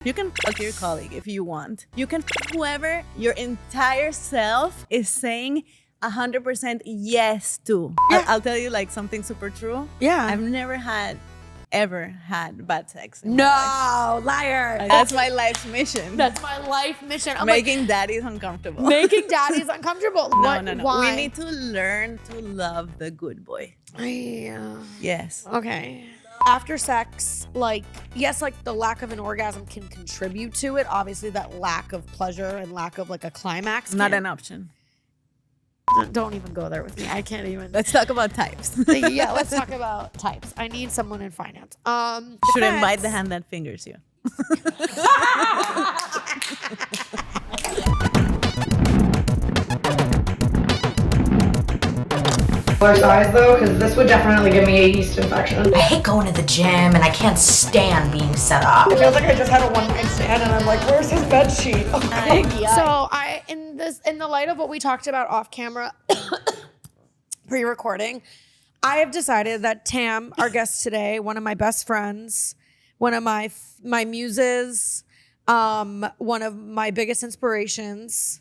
You can fuck your colleague if you want. You can fuck whoever your entire self is saying 100% yes to. Yeah. I'll tell you like something super true. Yeah. I've never ever had bad sex. No, liar. That's my life's mission. That's my life mission. I'm making daddies uncomfortable. Making daddies uncomfortable. No. Why? We need to learn to love the good boy. Yes. Okay. After sex, like, yes, like the lack of an orgasm can contribute to it. Obviously, that lack of pleasure and lack of like a climax. Not an option. Don't even go there with me. I can't even. Let's talk about types. Yeah, let's talk about types. I need someone in finance. Should invite the hand that fingers you. Size though, because this would definitely give me a yeast infection. I hate going to the gym and I can't stand being set up. It feels like I just had a one-night stand and I'm like, where's his bed sheet? Oh, So in the light of what we talked about off camera, pre-recording, I have decided that Tam, our guest today, one of my best friends, one of my muses, one of my biggest inspirations.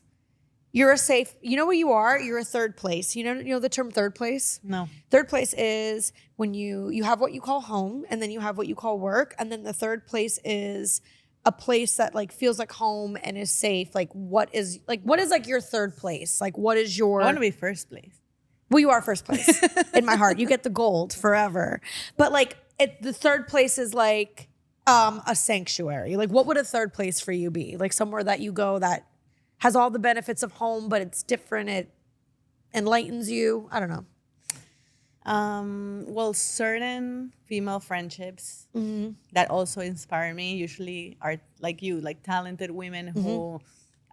You're a safe, you know what you are? You're a third place. You know the term third place? No. Third place is when you have what you call home, and then you have what you call work, and then the third place is a place that like feels like home and is safe. Like what is like your third place? Like what is your? I want to be first place. Well, you are first place in my heart. You get the gold forever. But like the third place is like a sanctuary. Like what would a third place for you be? Like somewhere that you go that has all the benefits of home, but it's different. It enlightens you. I don't know. Well, certain female friendships that also inspire me usually are like you, like talented women who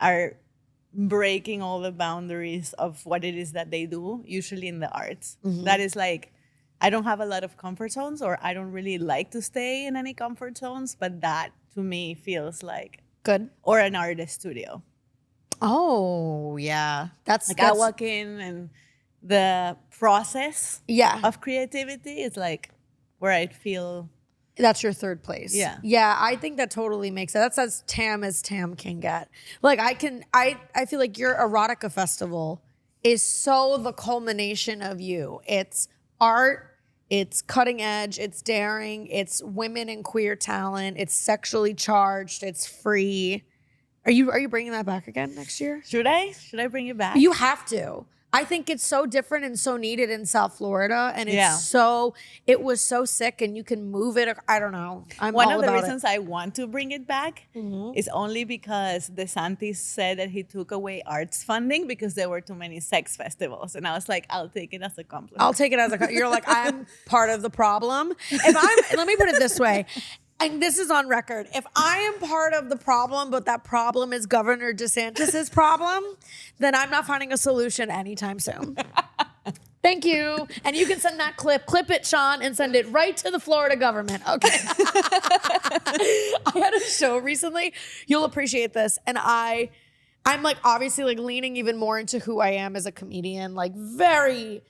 are breaking all the boundaries of what it is that they do, usually in the arts. That is like, I don't have a lot of comfort zones, or I don't really like to stay in any comfort zones, but that to me feels like Good. Or an artist studio. Oh, yeah. That's I walk in and the process yeah. of creativity is like where I feel. That's your third place. Yeah. Yeah, I think that totally makes sense. That's as Tam can get. Like I feel like your erotica festival is so the culmination of you. It's art, it's cutting edge, it's daring, it's women and queer talent, it's sexually charged, it's free. Are you bringing that back again next year? Should I bring it back? You have to. I think it's so different and so needed in South Florida, and it was so sick, and you can move it. I don't know. One of the reasons I want to bring it back is only because DeSantis said that he took away arts funding because there were too many sex festivals, and I was like, I'll take it as a compliment. I'll take it as a. You're like, I'm part of the problem. Let me put it this way. And this is on record. If I am part of the problem, but that problem is Governor DeSantis's problem, then I'm not finding a solution anytime soon. Thank you. And you can send that clip it, Sean, and send it right to the Florida government. Okay. I had a show recently. You'll appreciate this. And I'm like obviously like leaning even more into who I am as a comedian, like very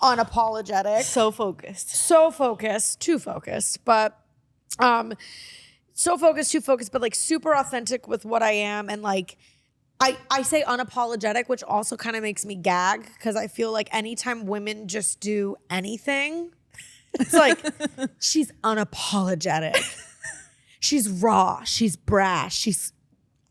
unapologetic. So focused. Too focused, but so focused, too focused, but like super authentic with what I am. And like, I say unapologetic, which also kind of makes me gag because I feel like anytime women just do anything, it's like, she's unapologetic. She's raw. She's brash. She's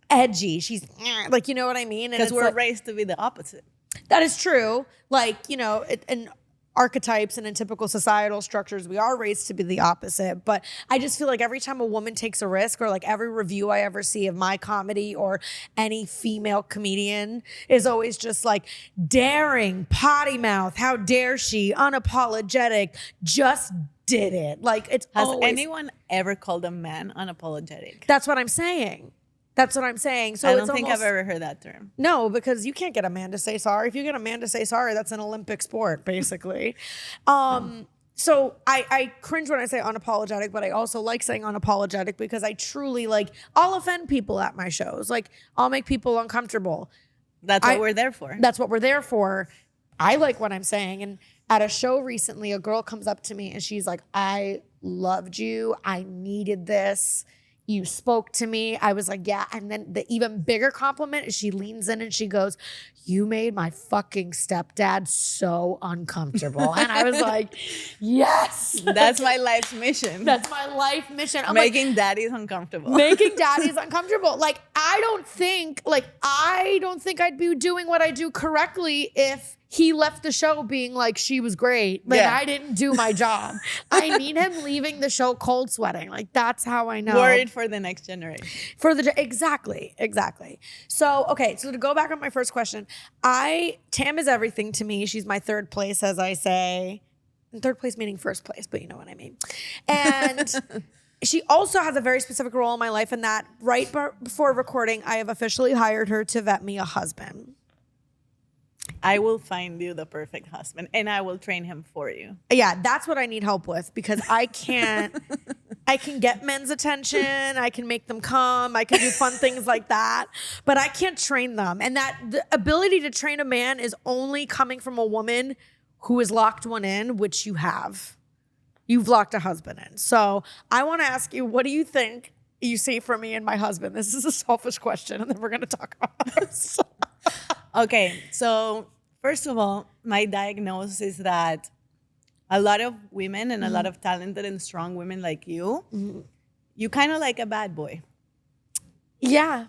edgy. She's like, you know what I mean? Because we're like, raised to be the opposite. That is true. Like, you know, and archetypes and in typical societal structures, we are raised to be the opposite. But I just feel like every time a woman takes a risk, or like every review I ever see of my comedy or any female comedian is always just like daring, potty mouth, how dare she, unapologetic, just did it. Like it's Has always, anyone ever called a man unapologetic? That's what I'm saying. So I don't think I've ever heard that term. No, because you can't get a man to say sorry. If you get a man to say sorry, that's an Olympic sport, basically. So I cringe when I say unapologetic, but I also like saying unapologetic because I truly like, I'll offend people at my shows. Like I'll make people uncomfortable. That's what we're there for. That's what we're there for. I like what I'm saying. And at a show recently, a girl comes up to me and she's like, I loved you. I needed this. You spoke to me. I was like, yeah. And then the even bigger compliment is she leans in and she goes, you made my fucking stepdad so uncomfortable. And I was like, yes. That's my life's mission. That's my life mission. I'm Making daddies uncomfortable. making daddies uncomfortable. Like, I don't think I'd be doing what I do correctly if he left the show being like, she was great. Like, Yeah. I didn't do my job. I need him leaving the show cold sweating. Like, that's how I know. Worried for the next generation. Exactly. So, okay. So to go back on my first question, Tam is everything to me. She's my third place, as I say. And third place meaning first place, but you know what I mean. And she also has a very specific role in my life in that right before recording, I have officially hired her to vet me a husband. I will find you the perfect husband and I will train him for you. Yeah, that's what I need help with because I can get men's attention. I can make them come. I can do fun things like that, but I can't train them. And that the ability to train a man is only coming from a woman who has locked one in, which you have. You've locked a husband in. So I want to ask you, what do you think you see from me and my husband? This is a selfish question, and then we're going to talk about ours. Okay, so first of all, my diagnosis is that a lot of women and a lot of talented and strong women like you, you kind of like a bad boy. Yeah,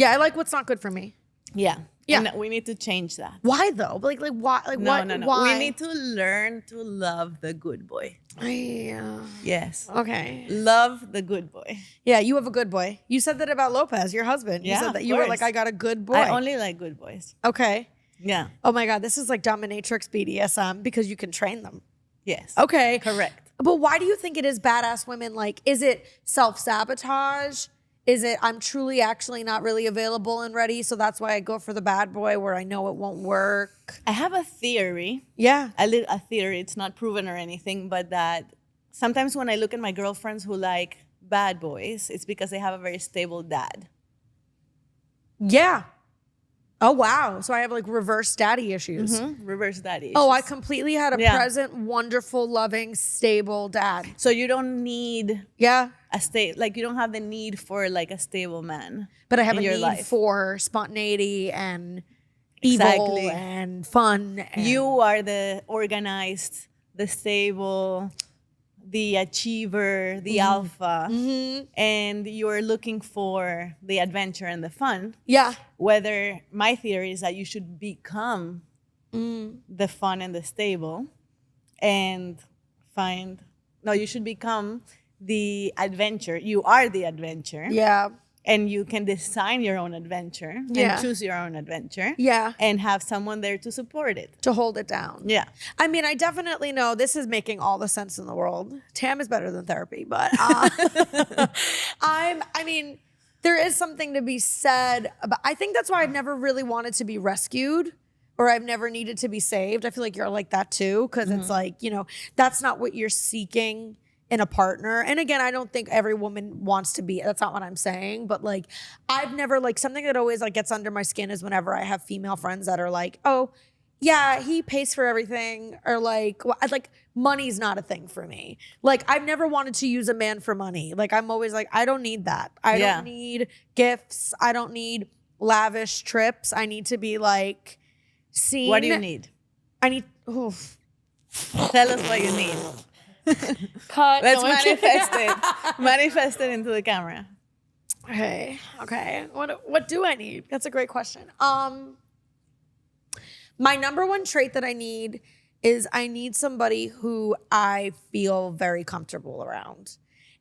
I like what's not good for me. Yeah. Yeah. And we need to change that. Why though? Like why? Like No, what? no, no. Why? We need to learn to love the good boy. Yes. Okay. Love the good boy. Yeah, you have a good boy. You said that about Lopez, your husband. You Yeah, said that of you were course. like, I got a good boy. I only like good boys. Okay. Yeah. Oh my God, this is like dominatrix BDSM because you can train them. Yes. Okay. Correct. But why do you think it is badass women? Like, is it self-sabotage? Is it I'm truly actually not really available and ready, so that's why I go for the bad boy where I know it won't work? I have a theory. Yeah. A theory. It's not proven or anything, but that sometimes when I look at my girlfriends who like bad boys, it's because they have a very stable dad. Yeah. Oh, wow. So I have like reverse daddy issues. Reverse daddy. Oh, I issues. completely had a Yeah. present, wonderful, loving, stable dad. So you don't need Yeah. you don't have the need for like a stable man. But I have in a your need life. for spontaneity and evil Exactly. and fun. And You are the organized, the stable, the achiever, the alpha, and you're looking for the adventure and the fun. yeah. Whether my theory is that you should become the fun and the stable and you should become the adventure. You are the adventure. Yeah. And you can design your own adventure Yeah. and choose your own adventure. Yeah. And have someone there to support it. To hold it down. Yeah. I mean, I definitely know this is making all the sense in the world. Tam is better than therapy, but I mean, there is something to be said about, I think that's why I've never really wanted to be rescued or I've never needed to be saved. I feel like you're like that too, because it's like, that's not what you're seeking in a partner. And again, I don't think every woman wants to be, that's not what I'm saying, but like, I've never like, something that always like gets under my skin is whenever I have female friends that are like, oh, yeah, he pays for everything, or like money's not a thing for me. Like, I've never wanted to use a man for money. Like, I'm always like, I don't need that. I don't need gifts. I don't need lavish trips. I need to be like seen. What do you need? I need, Tell us what you need. cut. Let's No, I'm kidding. manifest it. Manifest it into the camera. Okay. What do I need? That's a great question. My number one trait that I need is I need somebody who I feel very comfortable around.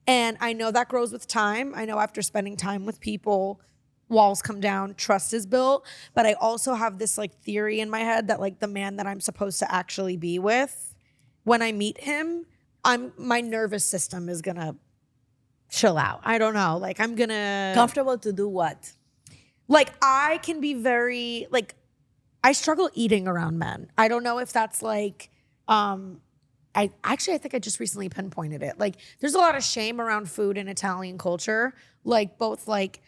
And I know that grows with time. I know after spending time with people, walls come down, trust is built. But I also have this like theory in my head that like the man that I'm supposed to actually be with, when I meet him, my nervous system is gonna chill out. I don't know. Like I'm gonna Comfortable to do what? like I can be very like I struggle eating around men. I don't know if that's like I think I just recently pinpointed it. Like there's a lot of shame around food in Italian culture, like both like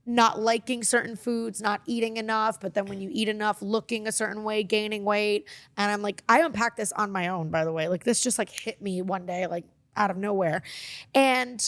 not liking certain foods, not eating enough, but then when you eat enough, looking a certain way, gaining weight. And I'm like, I unpacked this on my own, by the way. Like this just like hit me one day, like out of nowhere. And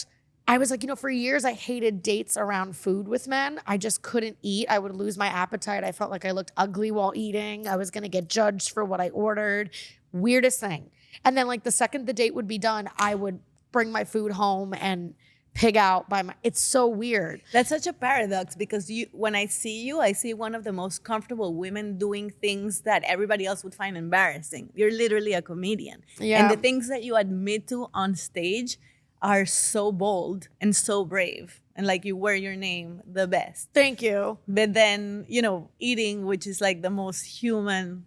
I was like, for years I hated dates around food with men. I just couldn't eat. I would lose my appetite. I felt like I looked ugly while eating. I was going to get judged for what I ordered. Weirdest thing. And then like the second the date would be done, I would bring my food home and pig out it's so weird. That's such a paradox because when I see one of the most comfortable women doing things that everybody else would find embarrassing. You're literally a comedian. Yeah. And the things that you admit to on stage are so bold and so brave. And like you wear your name the best. Thank you. But then, eating, which is like the most human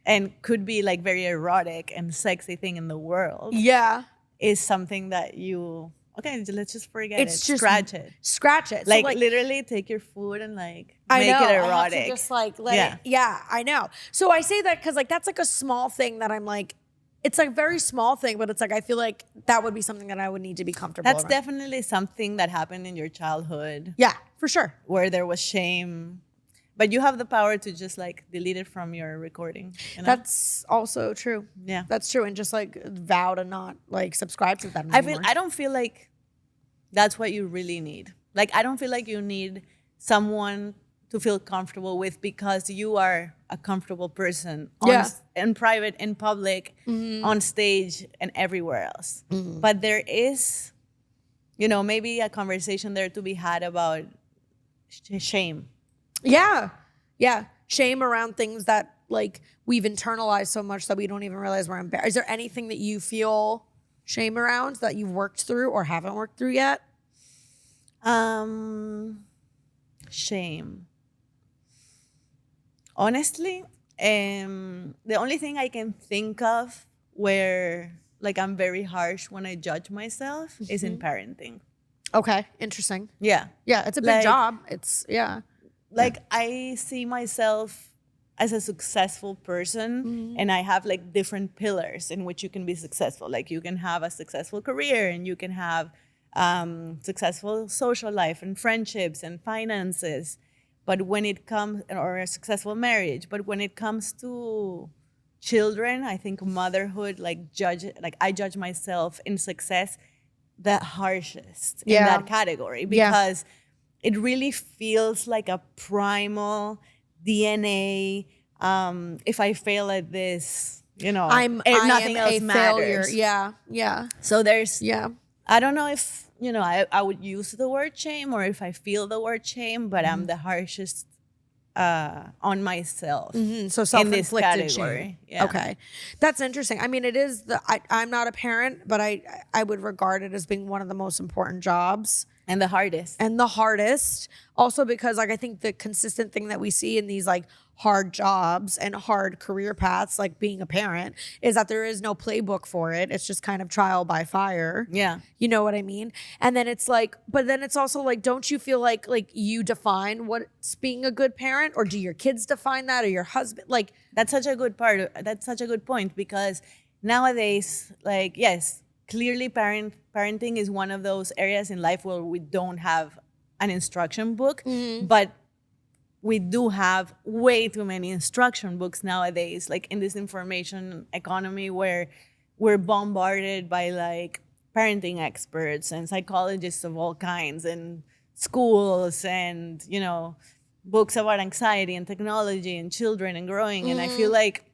and could be like very erotic and sexy thing in the world. Yeah. Is something that let's just forget it. Just Scratch it. So, Like literally take your food and like make it I erotic. have to just like let it. Yeah, I know. So I say that because like that's like a small thing that I'm like, it's like a very small thing, but it's like I feel like that would be something that I would need to be comfortable. That's around. definitely something that happened in your childhood. Yeah, for sure. Where there was shame. But you have the power to just like delete it from your recording. That's also true. Yeah. That's true. And just like vow to not like subscribe to that anymore. I don't feel like that's what you really need. Like, I don't feel like you need someone to feel comfortable with because you are a comfortable person in private, in public, on stage, and everywhere else. But there is, maybe a conversation there to be had about shame. Yeah. Yeah. Shame around things that like we've internalized so much that we don't even realize we're embarrassed. Is there anything that you feel shame around that you've worked through or haven't worked through yet? Shame. Honestly, the only thing I can think of where like I'm very harsh when I judge myself is in parenting. Okay. Interesting. Yeah. Yeah. It's a big job. Like I see myself as a successful person and I have like different pillars in which you can be successful. Like you can have a successful career and you can have successful social life and friendships and finances. But when it comes, or a successful marriage, but when it comes to children, I think motherhood, I judge myself in success the harshest in that category because it really feels like a primal DNA. If I fail at this, nothing else matters. Failure. Yeah. So there's, I don't know if, I would use the word shame or if I feel the word shame, but I'm the harshest on myself. So self-inflicted category. shame. Yeah. Okay. That's interesting. I mean, it is I'm not a parent, but I would regard it as being one of the most important jobs. And the hardest. Also because like I think the consistent thing that we see in these like hard jobs and hard career paths, like being a parent, is that there is no playbook for it. It's just kind of trial by fire. Yeah. You know what I mean? And then it's like, but then it's also like, don't you feel like you define what's being a good parent, or do your kids define that, or your husband? Like that's such a good point because nowadays, like, yes, clearly parenting is one of those areas in life where we don't have an instruction book, but we do have way too many instruction books nowadays, like in this information economy where we're bombarded by like parenting experts and psychologists of all kinds and schools and, books about anxiety and technology and children and growing. And I feel like,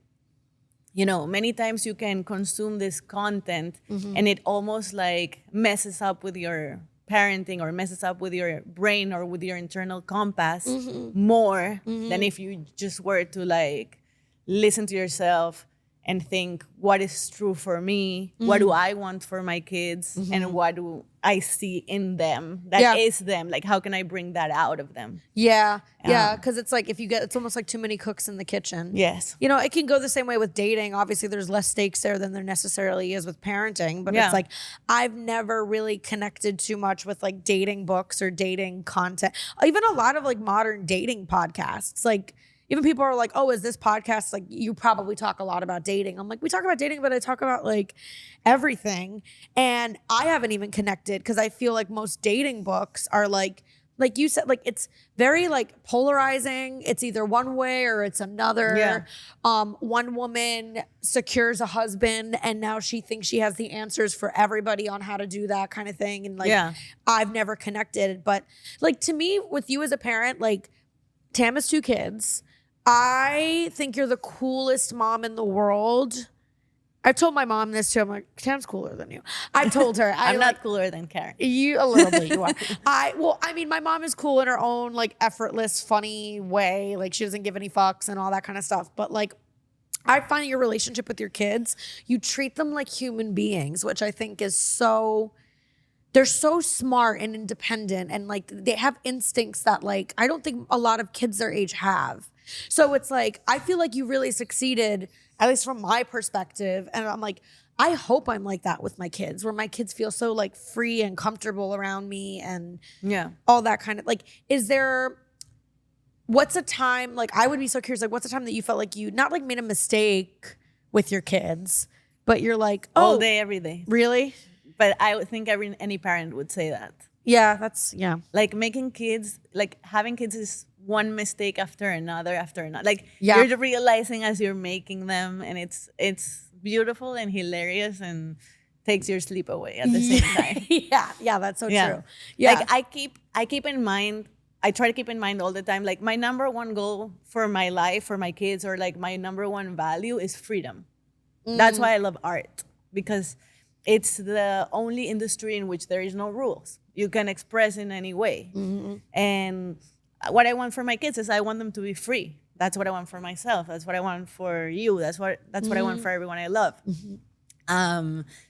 many times you can consume this content and it almost like messes up with your parenting or messes up with your brain or with your internal compass more than if you just were to like listen to yourself and think, what is true for me? What do I want for my kids? And what do I see in them that is them? Like, how can I bring that out of them? Yeah. Because it's like it's almost like too many cooks in the kitchen. Yes. It can go the same way with dating. Obviously, there's less stakes there than there necessarily is with parenting. But it's like, I've never really connected too much with like dating books or dating content. Even a lot of like modern dating podcasts. Like, even people are like, oh, is this podcast, like, you probably talk a lot about dating. I'm like, we talk about dating, but I talk about like everything. And I haven't even connected because I feel like most dating books are like like you said, like it's very like polarizing. It's either one way or it's another. Yeah. One woman secures a husband and now she thinks she has the answers for everybody on how to do that kind of thing. And like, I've never connected, but like to me, with you as a parent, like Tam has 2 kids. I think you're the coolest mom in the world. I told my mom this too. I'm like, Tam's cooler than you. I told her. I'm not cooler than Karen. You a little bit, you are. I mean, my mom is cool in her own like effortless, funny way. Like she doesn't give any fucks and all that kind of stuff. But like, I find your relationship with your kids, you treat them like human beings, which I think is so. They're so smart and independent, and like they have instincts that like I don't think a lot of kids their age have. So it's like I feel like you really succeeded, at least from my perspective. And I'm like, I hope I'm like that with my kids, where my kids feel so like free and comfortable around me and all that kind of like, what's a time, like I would be so curious, like what's a time that you felt like you not like made a mistake with your kids, but you're like, all day, every day. Really? But I would think any parent would say that. Yeah, like making kids, like having kids is one mistake after another. Like you're realizing as you're making them, and it's beautiful and hilarious and takes your sleep away at the same time. Yeah, that's so true. Yeah, like I keep in mind. I try to keep in mind all the time, like my number one goal for my life, for my kids, or like my number one value is freedom. That's why I love art, because it's the only industry in which there is no rules. You can express in any way. And what I want for my kids is I want them to be free. That's what I want for myself. That's what I want for you. That's what I want for everyone I love.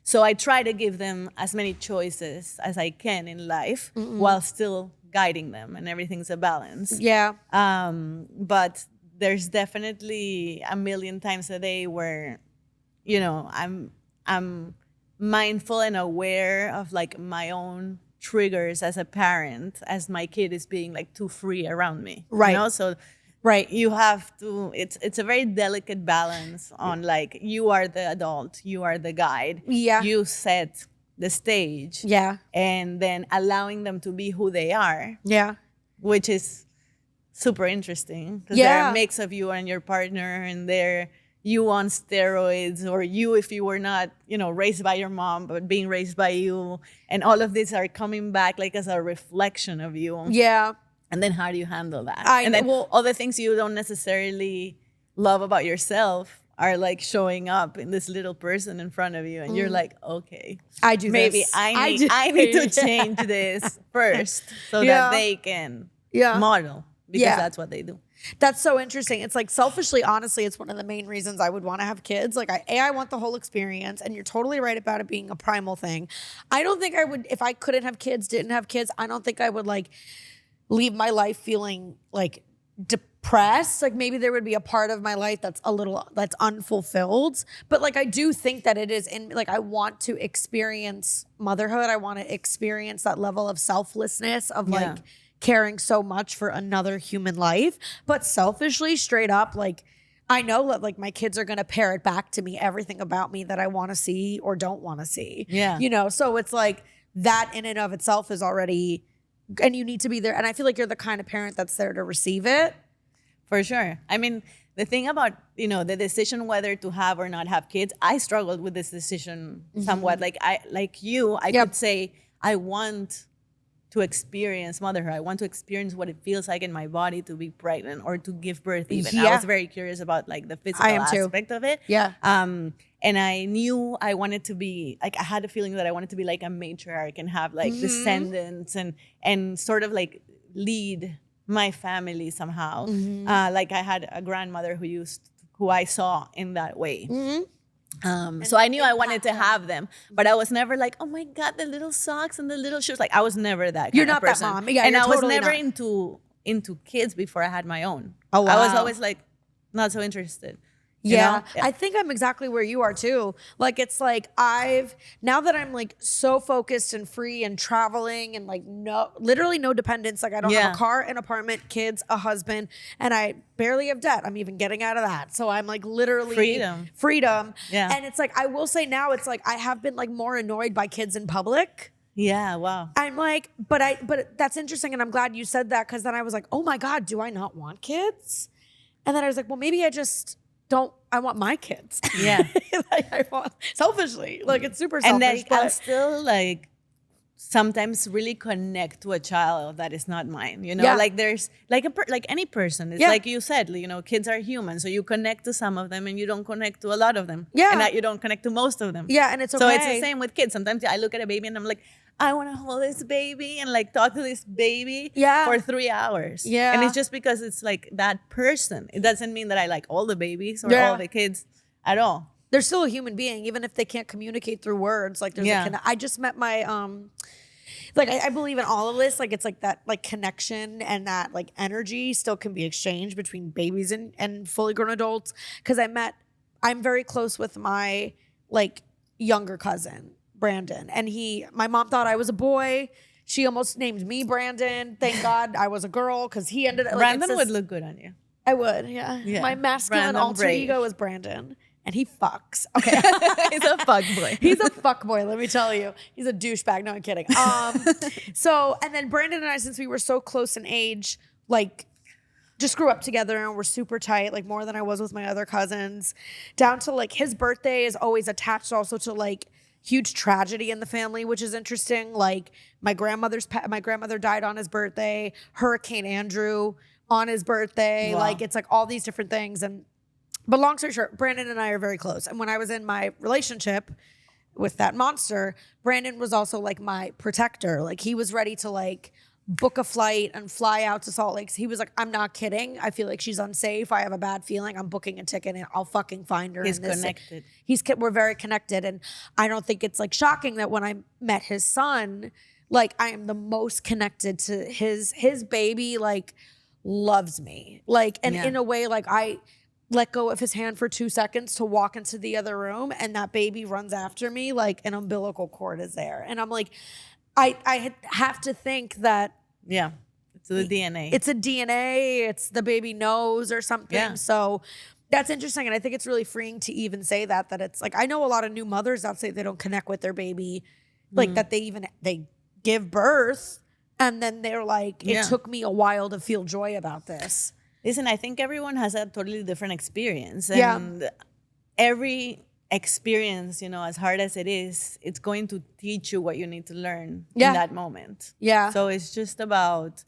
So I try to give them as many choices as I can in life while still guiding them, and everything's a balance. Yeah. But there's definitely a million times a day where, you know, I'm mindful and aware of like my own triggers as a parent, as my kid is being like too free around me. Right. You know? So you have to, it's a very delicate balance on like, you are the adult, you are the guide. Yeah. You set the stage. Yeah. And then allowing them to be who they are. Yeah. Which is super interesting, because they're a mix of you and your partner, and they're you on steroids, or you if you were not, you know, raised by your mom, but being raised by you. And all of these are coming back like as a reflection of you. Yeah. And then how do you handle that? And then all the things you don't necessarily love about yourself are like showing up in this little person in front of you. And you're like, okay, I do maybe this. I need to change this first so that they can model, because that's what they do. That's so interesting. It's like selfishly, honestly, it's one of the main reasons I would want to have kids. Like I want the whole experience, and you're totally right about it being a primal thing. I don't think I would, if I couldn't have kids, didn't have kids, I don't think I would like leave my life feeling like depressed. Like maybe there would be a part of my life that's unfulfilled. But like I do think that it is like I want to experience motherhood. I want to experience that level of selflessness of like caring so much for another human life. But selfishly, straight up, like I know that like my kids are gonna parrot back to me everything about me that I want to see or don't want to see. Yeah, you know. So it's like that in and of itself is already, and you need to be there. And I feel like you're the kind of parent that's there to receive it. For sure. I mean, the thing about, you know, the decision whether to have or not have kids, I struggled with this decision somewhat. Like I could say I want to experience motherhood. I want to experience what it feels like in my body to be pregnant or to give birth even. I was very curious about like the physical aspect of it. Yeah. And I knew I wanted to be, like I had a feeling that I wanted to be like a matriarch and have like descendants and sort of like lead my family somehow. Like I had a grandmother who I saw in that way. So I knew I wanted to have them, but I was never like, oh my God, the little socks and the little shoes. Like I was never that kind of person. That mom. Yeah, and I was totally never not. into kids before I had my own. Oh, wow. I was always like not so interested. Yeah, I think I'm exactly where you are too. Like it's like now that I'm like so focused and free and traveling and like literally no dependence. Like I don't have a car, an apartment, kids, a husband, and I barely have debt. I'm even getting out of that. So I'm like literally freedom. Yeah. And it's like, I will say now it's like I have been like more annoyed by kids in public. Yeah, wow. I'm like, but that's interesting. And I'm glad you said that, because then I was like, oh my God, do I not want kids? And then I was like, well, maybe I just don't, I want my kids. Yeah. Like I want, selfishly, like it's super And selfish. then I'll still like sometimes really connect to a child that is not mine, you know. Yeah. Like there's like like any person, it's Yeah. like you said, you know, kids are human, so you connect to some of them and you don't connect to a lot of them. Yeah. And that you don't connect to most of them. Yeah, and it's So it's okay. the same with kids. Sometimes I look at a baby and I'm like, I want to hold this baby and like talk to this baby Yeah. for 3 hours. Yeah. And it's just because it's like that person. It doesn't mean that I like all the babies or Yeah. all the kids at all. They're still a human being, even if they can't communicate through words. Like there's Yeah. I just met my like I believe in all of this. Like it's like that like connection and that like energy still can be exchanged between babies and fully grown adults. Because I'm very close with my like younger cousin, Brandon. And my mom thought I was a boy. She almost named me Brandon. Thank God I was a girl, because he ended up. Brandon would look good on you. I would, yeah. Yeah. My masculine Brandon alter Brave. ego is Brandon. And he fucks. Okay. He's a fuck boy. He's a fuck boy, let me tell you. He's a douchebag. No, I'm kidding. So, and then Brandon and I, since we were so close in age, like just grew up together and we're super tight, like more than I was with my other cousins, down to like his birthday is always attached also to like huge tragedy in the family, which is interesting. Like my grandmother died on his birthday, Hurricane Andrew on his birthday. Wow. Like it's like all these different things. But long story short, Brandon and I are very close. And when I was in my relationship with that monster, Brandon was also like my protector. Like he was ready to like book a flight and fly out to Salt Lake. He was like, I'm not kidding. I feel like she's unsafe. I have a bad feeling. I'm booking a ticket and I'll fucking find her. He's in this. connected. We're very connected. And I don't think it's like shocking that when I met his son, like I am the most connected to his baby, like loves me. Like, and Yeah. in a way, like I let go of his hand for 2 seconds to walk into the other room and that baby runs after me like an umbilical cord is there. And I'm like, I have to think that Yeah. It's the DNA. it's a DNA, it's the baby knows or something. Yeah. So that's interesting. And I think it's really freeing to even say that it's like, I know a lot of new mothers that say they don't connect with their baby, like that they give birth and then they're like, it Yeah. took me a while to feel joy about this. Listen, I think everyone has a totally different experience. Yeah. And every experience, you know, as hard as it is, it's going to teach you what you need to learn Yeah. in that moment. Yeah. So it's just about,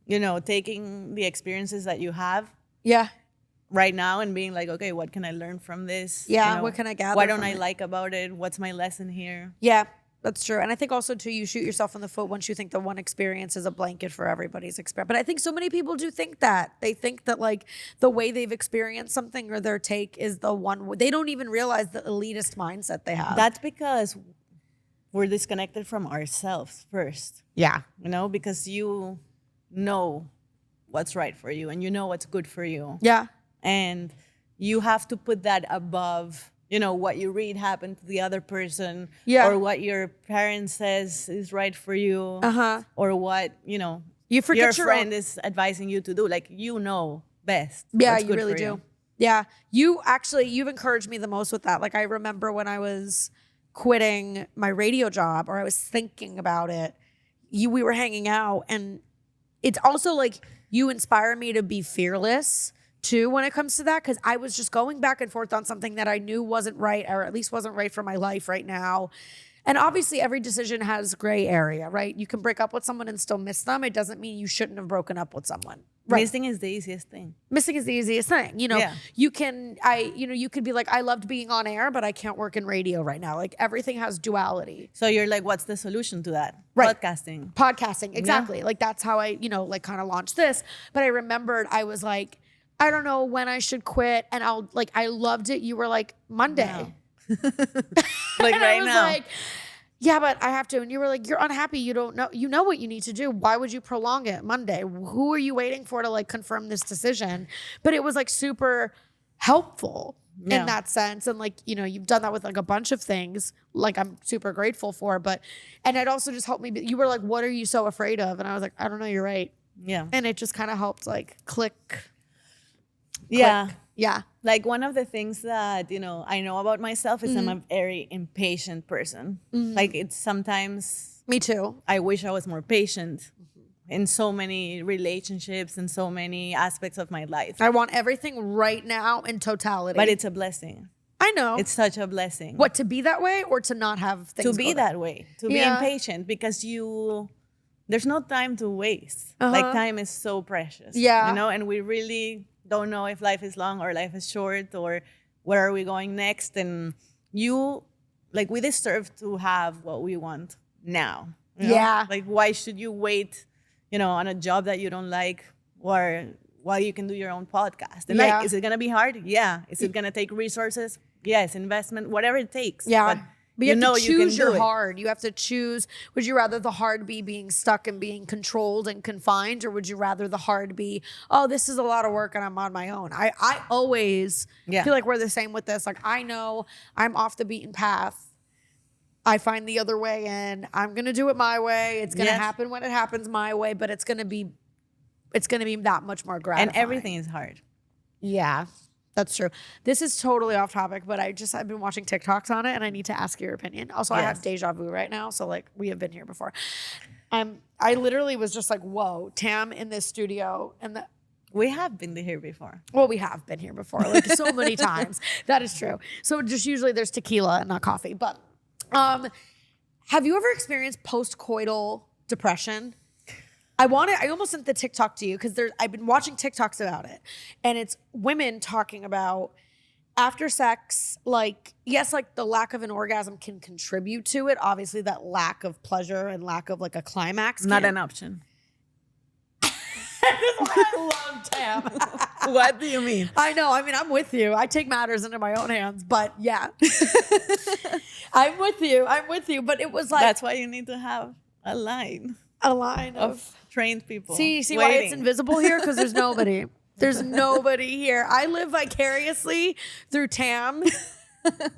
you know, taking the experiences that you have Yeah. right now and being like, okay, what can I learn from this? Yeah, You know, what can I gather What don't from I it? like about it? What's my lesson here? Yeah, that's true. And I think also too, you shoot yourself in the foot once you think that one experience is a blanket for everybody's experience. But I think so many people do think that. They think that like the way they've experienced something or their take is the one. They don't even realize the elitist mindset they have. That's because we're disconnected from ourselves first. yeah. You know, because you know what's right for you and you know what's good for you. Yeah. And you have to put that above, you know, what you read happened to the other person, Yeah. or what your parent says is right for you, or what, you know, You forget your your friend own- is advising you to do. Like, you know best. Yeah, what's you good really for do. you. Yeah. You've encouraged me the most with that. Like I remember when I was quitting my radio job or I was thinking about it, we were hanging out and it's also like you inspire me to be fearless too when it comes to that, because I was just going back and forth on something that I knew wasn't right, or at least wasn't right for my life right now. And obviously every decision has gray area, right? You can break up with someone and still miss them. It doesn't mean you shouldn't have broken up with someone. Right. Missing is the easiest thing. Missing is the easiest thing. You know, Yeah. you could be like, I loved being on air, but I can't work in radio right now. Like everything has duality. So you're like, what's the solution to that? Right. Podcasting. Exactly. Like that's how I, like kind of launched this. But I remembered I was like, I don't know when I should quit. And I loved it. You were like, Monday. Wow. Like And right I was now. like, yeah, but I have to. And you were like, you're unhappy. You don't know. You know what you need to do. Why would you prolong it? Monday. Who are you waiting for to like confirm this decision? But it was like super helpful Yeah. in that sense. And like, you've done that with like a bunch of things. Like I'm super grateful for. And it also just helped me. You were like, what are you so afraid of? And I was like, I don't know. You're right. Yeah. And it just kind of helped like click. Yeah. Yeah. Like one of the things that, I know about myself is I'm a very impatient person. Like it's sometimes Me too. I wish I was more patient in so many relationships and so many aspects of my life. I want everything right now in totality. But it's a blessing. I know. It's such a blessing. What, to be that way or to not have things To be that way, to be impatient, because there's no time to waste. Like time is so precious. Yeah. And we really don't know if life is long or life is short or where are we going next. And we deserve to have what we want now. Yeah. Like, why should you wait, on a job that you don't like or while you can do your own podcast? And is it going to be hard? Yeah. Is it going to take resources? Yes. Investment, whatever it takes. Yeah. But you have to choose your do it. hard. You have to choose. Would you rather the hard be being stuck and being controlled and confined, or would you rather the hard be, oh, this is a lot of work and I'm on my own? I always feel like we're the same with this. Like, I know I'm off the beaten path. I find the other way and I'm going to do it my way. It's going to happen when it happens my way, but it's going to be that much more gratifying. And everything is hard. Yeah. That's true. This is totally off topic, but I've been watching TikToks on it and I need to ask your opinion. Also, I have deja vu right now. So like we have been here before. I literally was just like, whoa, Tam in this studio. And we have been here before. Well, we have been here before, like so many times. That is true. So just usually there's tequila and not coffee. But have you ever experienced post-coital depression? I almost sent the TikTok to you because I've been watching TikToks about it, and it's women talking about after sex, like, yes, like the lack of an orgasm can contribute to it. Obviously, that lack of pleasure and lack of like a climax. Not an option. This is why I love Tam. What do you mean? I know. I mean, I'm with you. I take matters into my own hands, but yeah. I'm with you. But it was like. That's why you need to have a line of trained people. See why it's invisible here? Because there's nobody. There's nobody here. I live vicariously through Tam.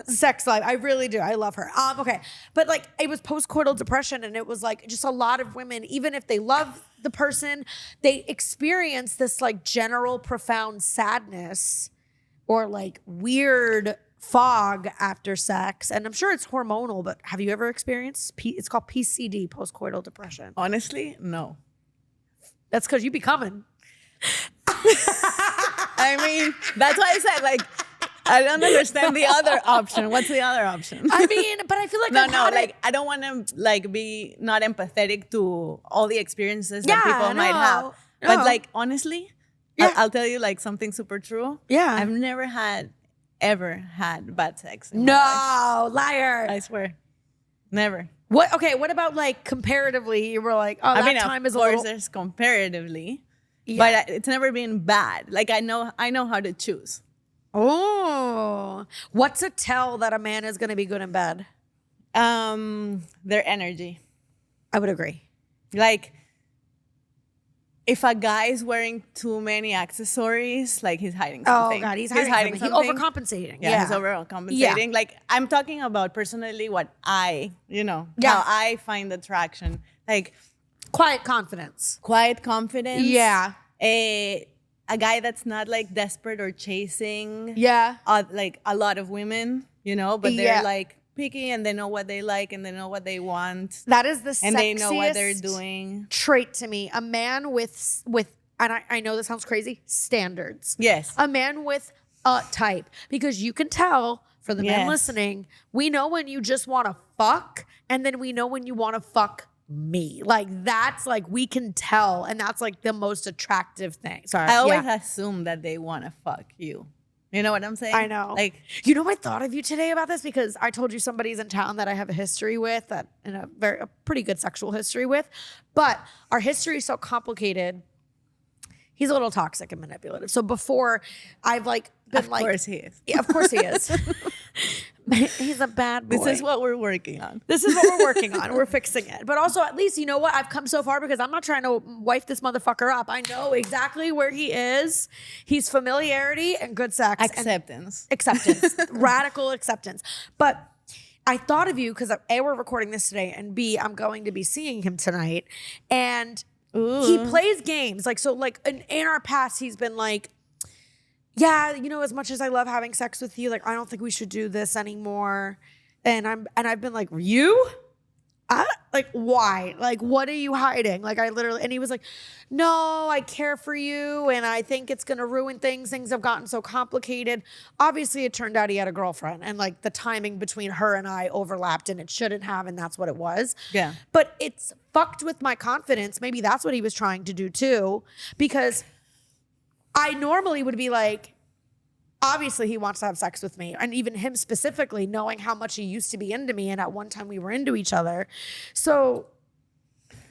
Sex life. I really do. I love her. Okay. But like it was post-coital depression, and it was like just a lot of women, even if they love the person, they experience this like general profound sadness or like weird fog after sex. And I'm sure it's hormonal, but have you ever experienced it's called PCD, post-coital depression? Honestly, no. That's because you be coming. I mean, that's why I said, like, I don't understand the other option. What's the other option? I mean, but I feel like I don't want to like be not empathetic to all the experiences that people might have. No. But like, honestly, I'll tell you like something super true. Yeah. I've never ever had bad sex. In my life. Liar. I swear. Never. What? Okay. What about like comparatively? You were like, oh, time is a little. Of course, there's comparatively, but it's never been bad. Like I know how to choose. Oh, what's a tell that a man is going to be good in bed? Their energy. I would agree. Like, if a guy is wearing too many accessories, like he's hiding something. Oh God, he's hiding something. He's overcompensating. Yeah, he's overcompensating. Yeah. Like I'm talking about personally what how I find attraction. Like quiet confidence. Yeah. A guy that's not like desperate or chasing. Yeah. Like a lot of women, but they're like picky and they know what they like and they know what they want. That is the sexiest and they know what they're doing. Trait to me. A man with and I know this sounds crazy, standards. Yes. A man with a type. Because you can tell, for the men listening, we know when you just want to fuck, and then we know when you want to fuck me. Like that's like we can tell, and that's like the most attractive thing. Sorry. I always assume that they want to fuck you. You know what I'm saying? I know. Like, I thought of you today about this because I told you somebody's in town that I have a history with, a pretty good sexual history with, but our history is so complicated. He's a little toxic and manipulative. So before I've like been of course he is. Yeah, of course he is. He's a bad boy. This is what we're working on. We're fixing it. But also, at least, you know what? I've come so far because I'm not trying to wife this motherfucker up. I know exactly where he is. He's familiarity and good sex. Acceptance. Radical acceptance. But I thought of you because A, we're recording this today, and B, I'm going to be seeing him tonight. And he plays games. Like, so like in our past, he's been like, yeah, as much as I love having sex with you, like, I don't think we should do this anymore. And I've been like, you? Like, why? Like, what are you hiding? Like, and he was like, no, I care for you. And I think it's going to ruin things. Things have gotten so complicated. Obviously, it turned out he had a girlfriend and like the timing between her and I overlapped and it shouldn't have. And that's what it was. Yeah. But it's fucked with my confidence. Maybe that's what he was trying to do too. Because I normally would be like, obviously he wants to have sex with me, and even him specifically, knowing how much he used to be into me, and at one time we were into each other. So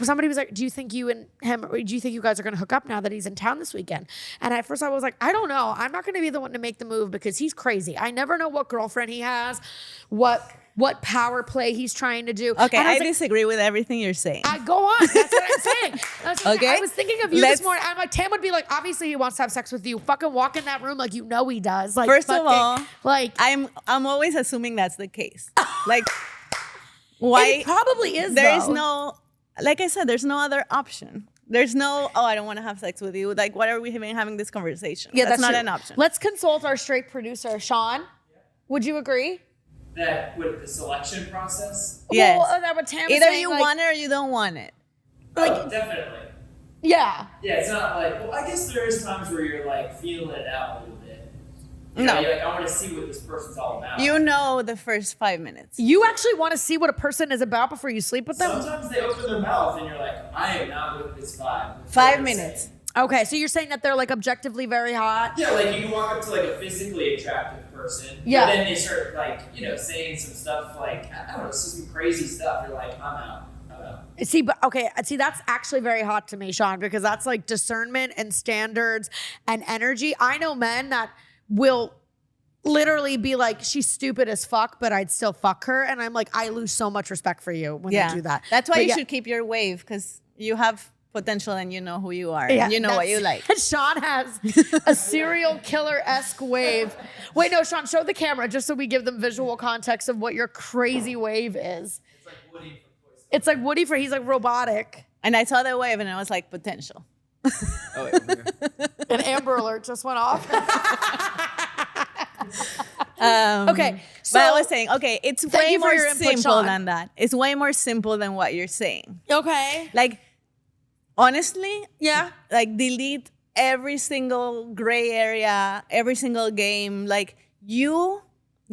somebody was like, do you think you and him, or do you think you guys are going to hook up now that he's in town this weekend? And at first I was like, I don't know. I'm not going to be the one to make the move because he's crazy. I never know what girlfriend he has, what power play he's trying to do. Okay, and I disagree with everything you're saying. I go on. That's what I'm saying. Okay. I was thinking of you this morning. I'm like, Tam would be like, obviously he wants to have sex with you. Fucking walk in that room like he does. Like, first of all, like I'm always assuming that's the case. Like, why? It probably is. There is though. no, like I said, there's no other option. There's no, I don't want to have sex with you. Like, why are we even having this conversation? Yeah, that's not true. an option. Let's consult our straight producer, Sean. Would you agree? That with the selection process? Yes. Well, that what Tam was Either saying, you like, want it or you don't want it. Oh, definitely. Yeah. Yeah, it's not like, well, I guess there is times where you're like feeling it out a little bit. No. You're like, I want to see what this person's all about. You know the first 5 minutes. You actually want to see what a person is about before you sleep with them? Sometimes they open their mouth and you're like, I am not with this vibe. 5 minutes. Okay, so you're saying that they're like objectively very hot? Yeah, like you can walk up to like a physically attractive person. Yeah. But then they start like, saying some stuff like, I don't know, some crazy stuff. You're like, I'm out. See, that's actually very hot to me, Sean, because that's like discernment and standards and energy. I know men that will literally be like, she's stupid as fuck, but I'd still fuck her. And I'm like, I lose so much respect for you when they do that. That's why But you should keep your wave, because you have potential and you know who you are. Yeah, and you know what you like. Sean has a serial killer-esque wave. Wait, no, Sean, show the camera just so we give them visual context of what your crazy wave is. It's like Woody from Toy Story. It's like Woody he's like robotic. And I saw the wave and I was like, potential. Oh, wait, over here. An Amber Alert just went off. Okay, so but I was saying, okay, it's thank way you for more your input, simple Sean. than that. It's way more simple than what you're saying. okay, Like, honestly, yeah, like delete every single gray area, every single game. Like, you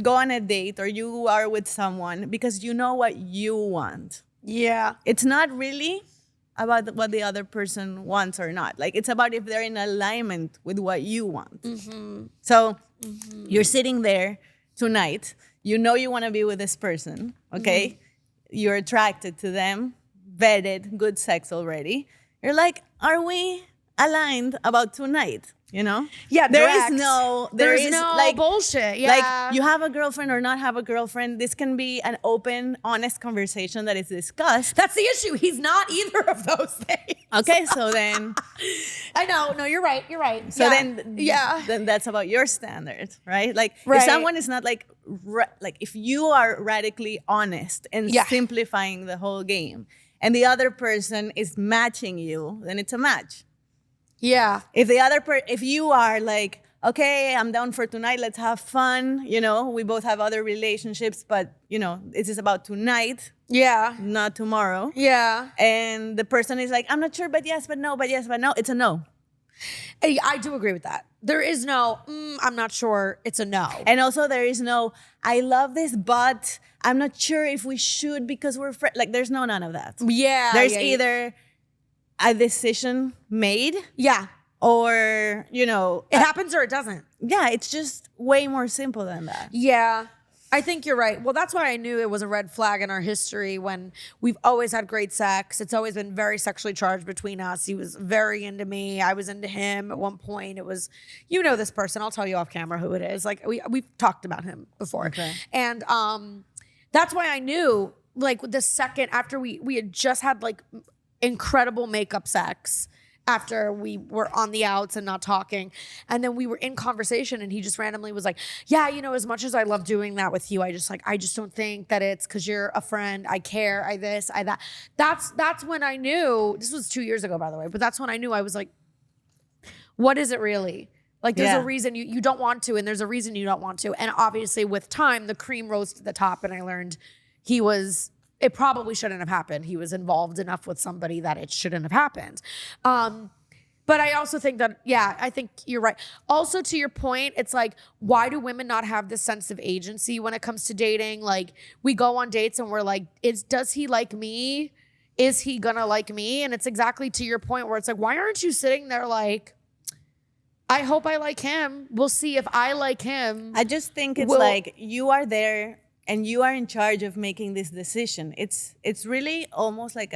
go on a date or you are with someone because you know what you want. yeah, It's not really about what the other person wants or not. Like, it's about if they're in alignment with what you want. Mm-hmm. So you're sitting there tonight. You know you want to be with this person, okay? Mm-hmm. You're attracted to them, vetted, good sex already. You're like, are we aligned about tonight? You know? yeah. There direct. is no like bullshit. Yeah, like you have a girlfriend or not have a girlfriend. This can be an open, honest conversation that is discussed. that's the issue. He's not either of those things. Okay, so then I know. No, you're right. You're right. so yeah. then that's about your standard, right? Like Right. if someone is not like if you are radically honest and Yeah. simplifying the whole game and the other person is matching you, then it's a match. Yeah. If if you are like, okay, I'm down for tonight, let's have fun, we both have other relationships, but this is about tonight, Yeah. not tomorrow. Yeah. And the person is like, I'm not sure, but yes, but no, but yes, but no. It's a no. I do agree with that. There is no, I'm not sure. It's a no. And also there is no, I love this, but I'm not sure if we should because we're friends. Like, there's none of that. Yeah. There's yeah, either a decision made Yeah. or, It happens or it doesn't. yeah, it's just way more simple than that. Yeah. I think you're right. Well, that's why I knew it was a red flag in our history when we've always had great sex. It's always been very sexually charged between us. He was very into me. I was into him. At one point, it was, this person. I'll tell you off camera who it is. Like we've talked about him before. Okay. And that's why I knew, like, the second after we had just had like incredible makeup sex after we were on the outs and not talking. And then we were in conversation and he just randomly was like, yeah, as much as I love doing that with you, I just don't think that it's because you're a friend. I care. I this, I that. That's when I knew, this was 2 years ago, by the way, but that's when I knew. I was like, what is it really? Like there's Yeah. a reason you don't want to, and there's a reason you don't want to. And obviously with time, the cream rose to the top, and I learned it probably shouldn't have happened. He was involved enough with somebody that it shouldn't have happened. But I also think that, I think you're right. Also, to your point, it's like, why do women not have this sense of agency when it comes to dating? Like, we go on dates and we're like, does he like me? Is he gonna like me? And it's exactly to your point where it's like, why aren't you sitting there like, I hope I like him. We'll see if I like him. I just think it's like you are there and you are in charge of making this decision. It's really almost like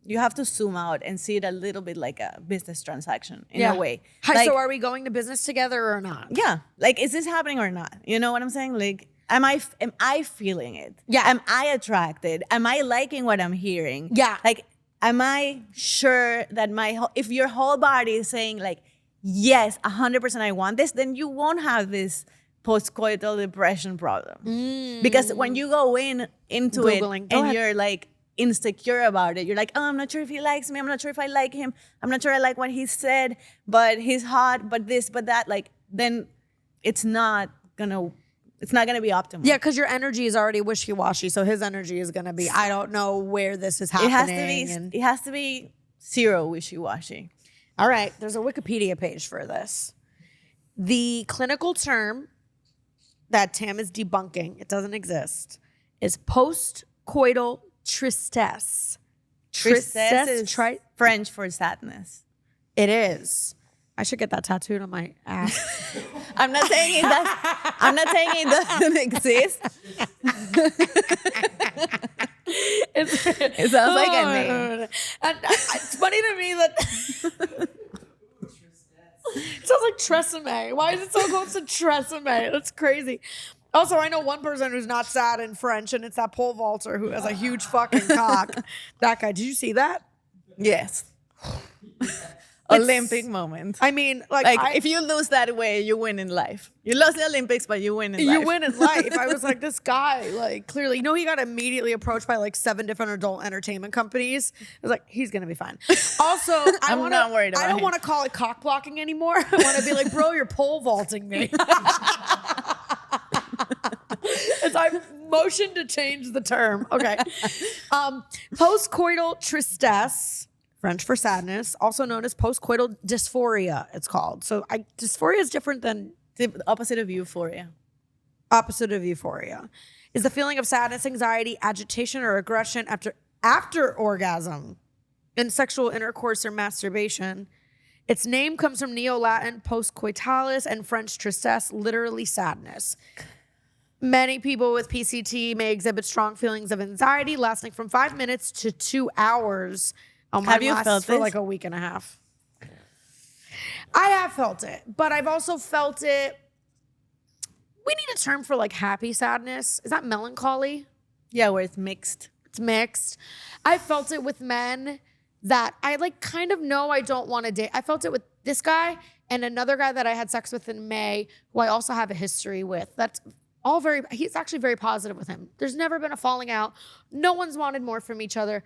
you have to zoom out and see it a little bit like a business transaction in a way. So are we going to business together or not? Yeah. Like, is this happening or not? You know what I'm saying? Like, am I feeling it? Yeah. Am I attracted? Am I liking what I'm hearing? Yeah. Like, am I sure that if your whole body is saying like, yes, 100% I want this, then you won't have this post-coital depression problem. Because when you go into Googling. it Go and ahead. you're like insecure about it, you're like, oh, I'm not sure if he likes me. I'm not sure if I like him. I'm not sure I like what he said, but he's hot, but this, but that. Like, then it's not gonna be optimal. Yeah, because your energy is already wishy-washy. So his energy is gonna be, I don't know where this is happening. It has to be zero wishy-washy. All right, there's a Wikipedia page for this. The clinical term that Tam is debunking, it doesn't exist, is post-coital tristesse. Tristesse is French for sadness. It is. I should get that tattooed on my ass. I'm not saying it doesn't exist. It sounds like a name. And it's funny to me that it sounds like Tresemme. Why is it so close to Tresemme? That's crazy. Also, I know one person who's not sad in French, and it's that pole vaulter who has a huge fucking cock. That guy. Did you see that? Yes. Olympic moment. I mean, if you lose that way, you win in life. You lost the Olympics, but you win in life. You win in life. I was like, this guy, like, clearly, he got immediately approached by like 7 different adult entertainment companies. I was like, he's gonna be fine. Also, I'm not worried about I don't him. want to call it cock blocking anymore. I want to be like, bro, you're pole vaulting me. As I motion to change the term. Okay. Post-coital tristesse, French for sadness, also known as post-coital dysphoria, it's called. So dysphoria is different than The opposite of euphoria. opposite of euphoria. Is the feeling of sadness, anxiety, agitation, or aggression after orgasm in sexual intercourse or masturbation. Its name comes from Neo-Latin post-coitalis and French tristesse, literally sadness. Many people with PCT may exhibit strong feelings of anxiety lasting from 5 minutes to 2 hours. Have you felt for this? like a week and a half. I have felt it, but I've also felt it. We need a term for like happy sadness. Is that melancholy? Yeah, where it's mixed. It's mixed. I felt it with men that I like kind of know I don't want to date. I felt it with this guy and another guy that I had sex with in May, who I also have a history with. That's all he's actually very positive with him. There's never been a falling out. No one's wanted more from each other.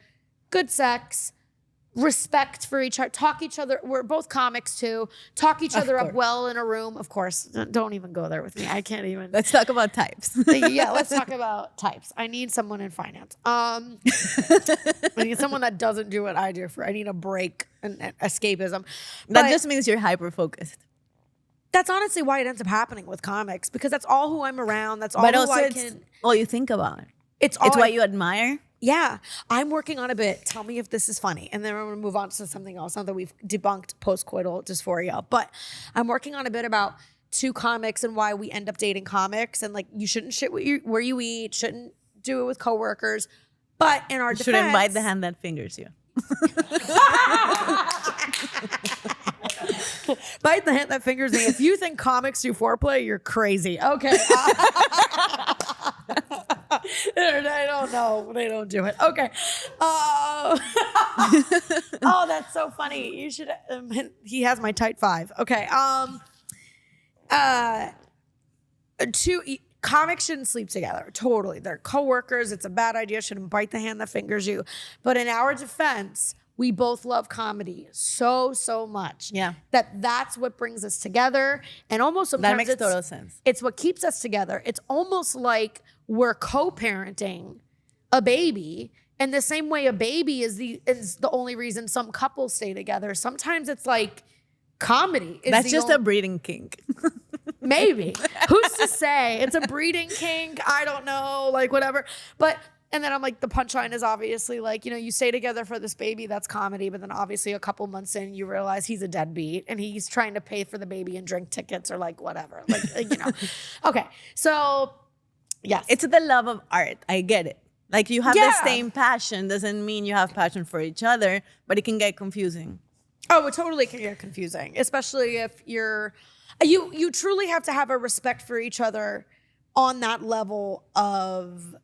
Good sex, respect for each other. We're both comics too. Talk each other up well in a room. Of course, don't even go there with me. I can't even. Let's talk about types. Yeah, let's talk about types. I need someone in finance. I need someone that doesn't do what I do. I need a break and escapism. That But just means you're hyper-focused. that's honestly why it ends up happening with comics, because that's all who I'm around. That's all But who also, I it's can. all you think about. It's It's all what you admire. Yeah, I'm working on a bit. Tell me if this is funny. And then I'm going to move on to something else. Now that we've debunked post-coital dysphoria. But I'm working on a bit about 2 comics and why we end up dating comics. And like, you shouldn't shit where you eat, shouldn't do it with coworkers. But in our defense... Shouldn't bite the hand that fingers you. Bite the hand that fingers me. If you think comics do foreplay, you're crazy. Okay. They don't know. They don't do it. Okay. Oh, that's so funny. You should. He has my tight 5. Okay. Comics shouldn't sleep together. Totally. They're coworkers. It's a bad idea. Shouldn't bite the hand that fingers you. But in our defense, we both love comedy so much. Yeah. That's what brings us together. And almost sometimes That makes total sense. it's what keeps us together. It's almost like we're co-parenting a baby. And the same way a baby is the only reason some couples stay together. Sometimes it's like comedy. That's just a breeding kink. Maybe. Who's to say? It's a breeding kink. I don't know, like whatever. But, and then I'm like, the punchline is obviously like, you stay together for this baby, that's comedy. But then obviously a couple months in, you realize he's a deadbeat and he's trying to pay for the baby and drink tickets or like whatever. Like, Okay. So, yes. It's the love of art. I get it. Like you have the Yeah. same passion doesn't mean you have passion for each other, but it can get confusing. Oh, it totally can get confusing, especially if you truly have to have a respect for each other on that level of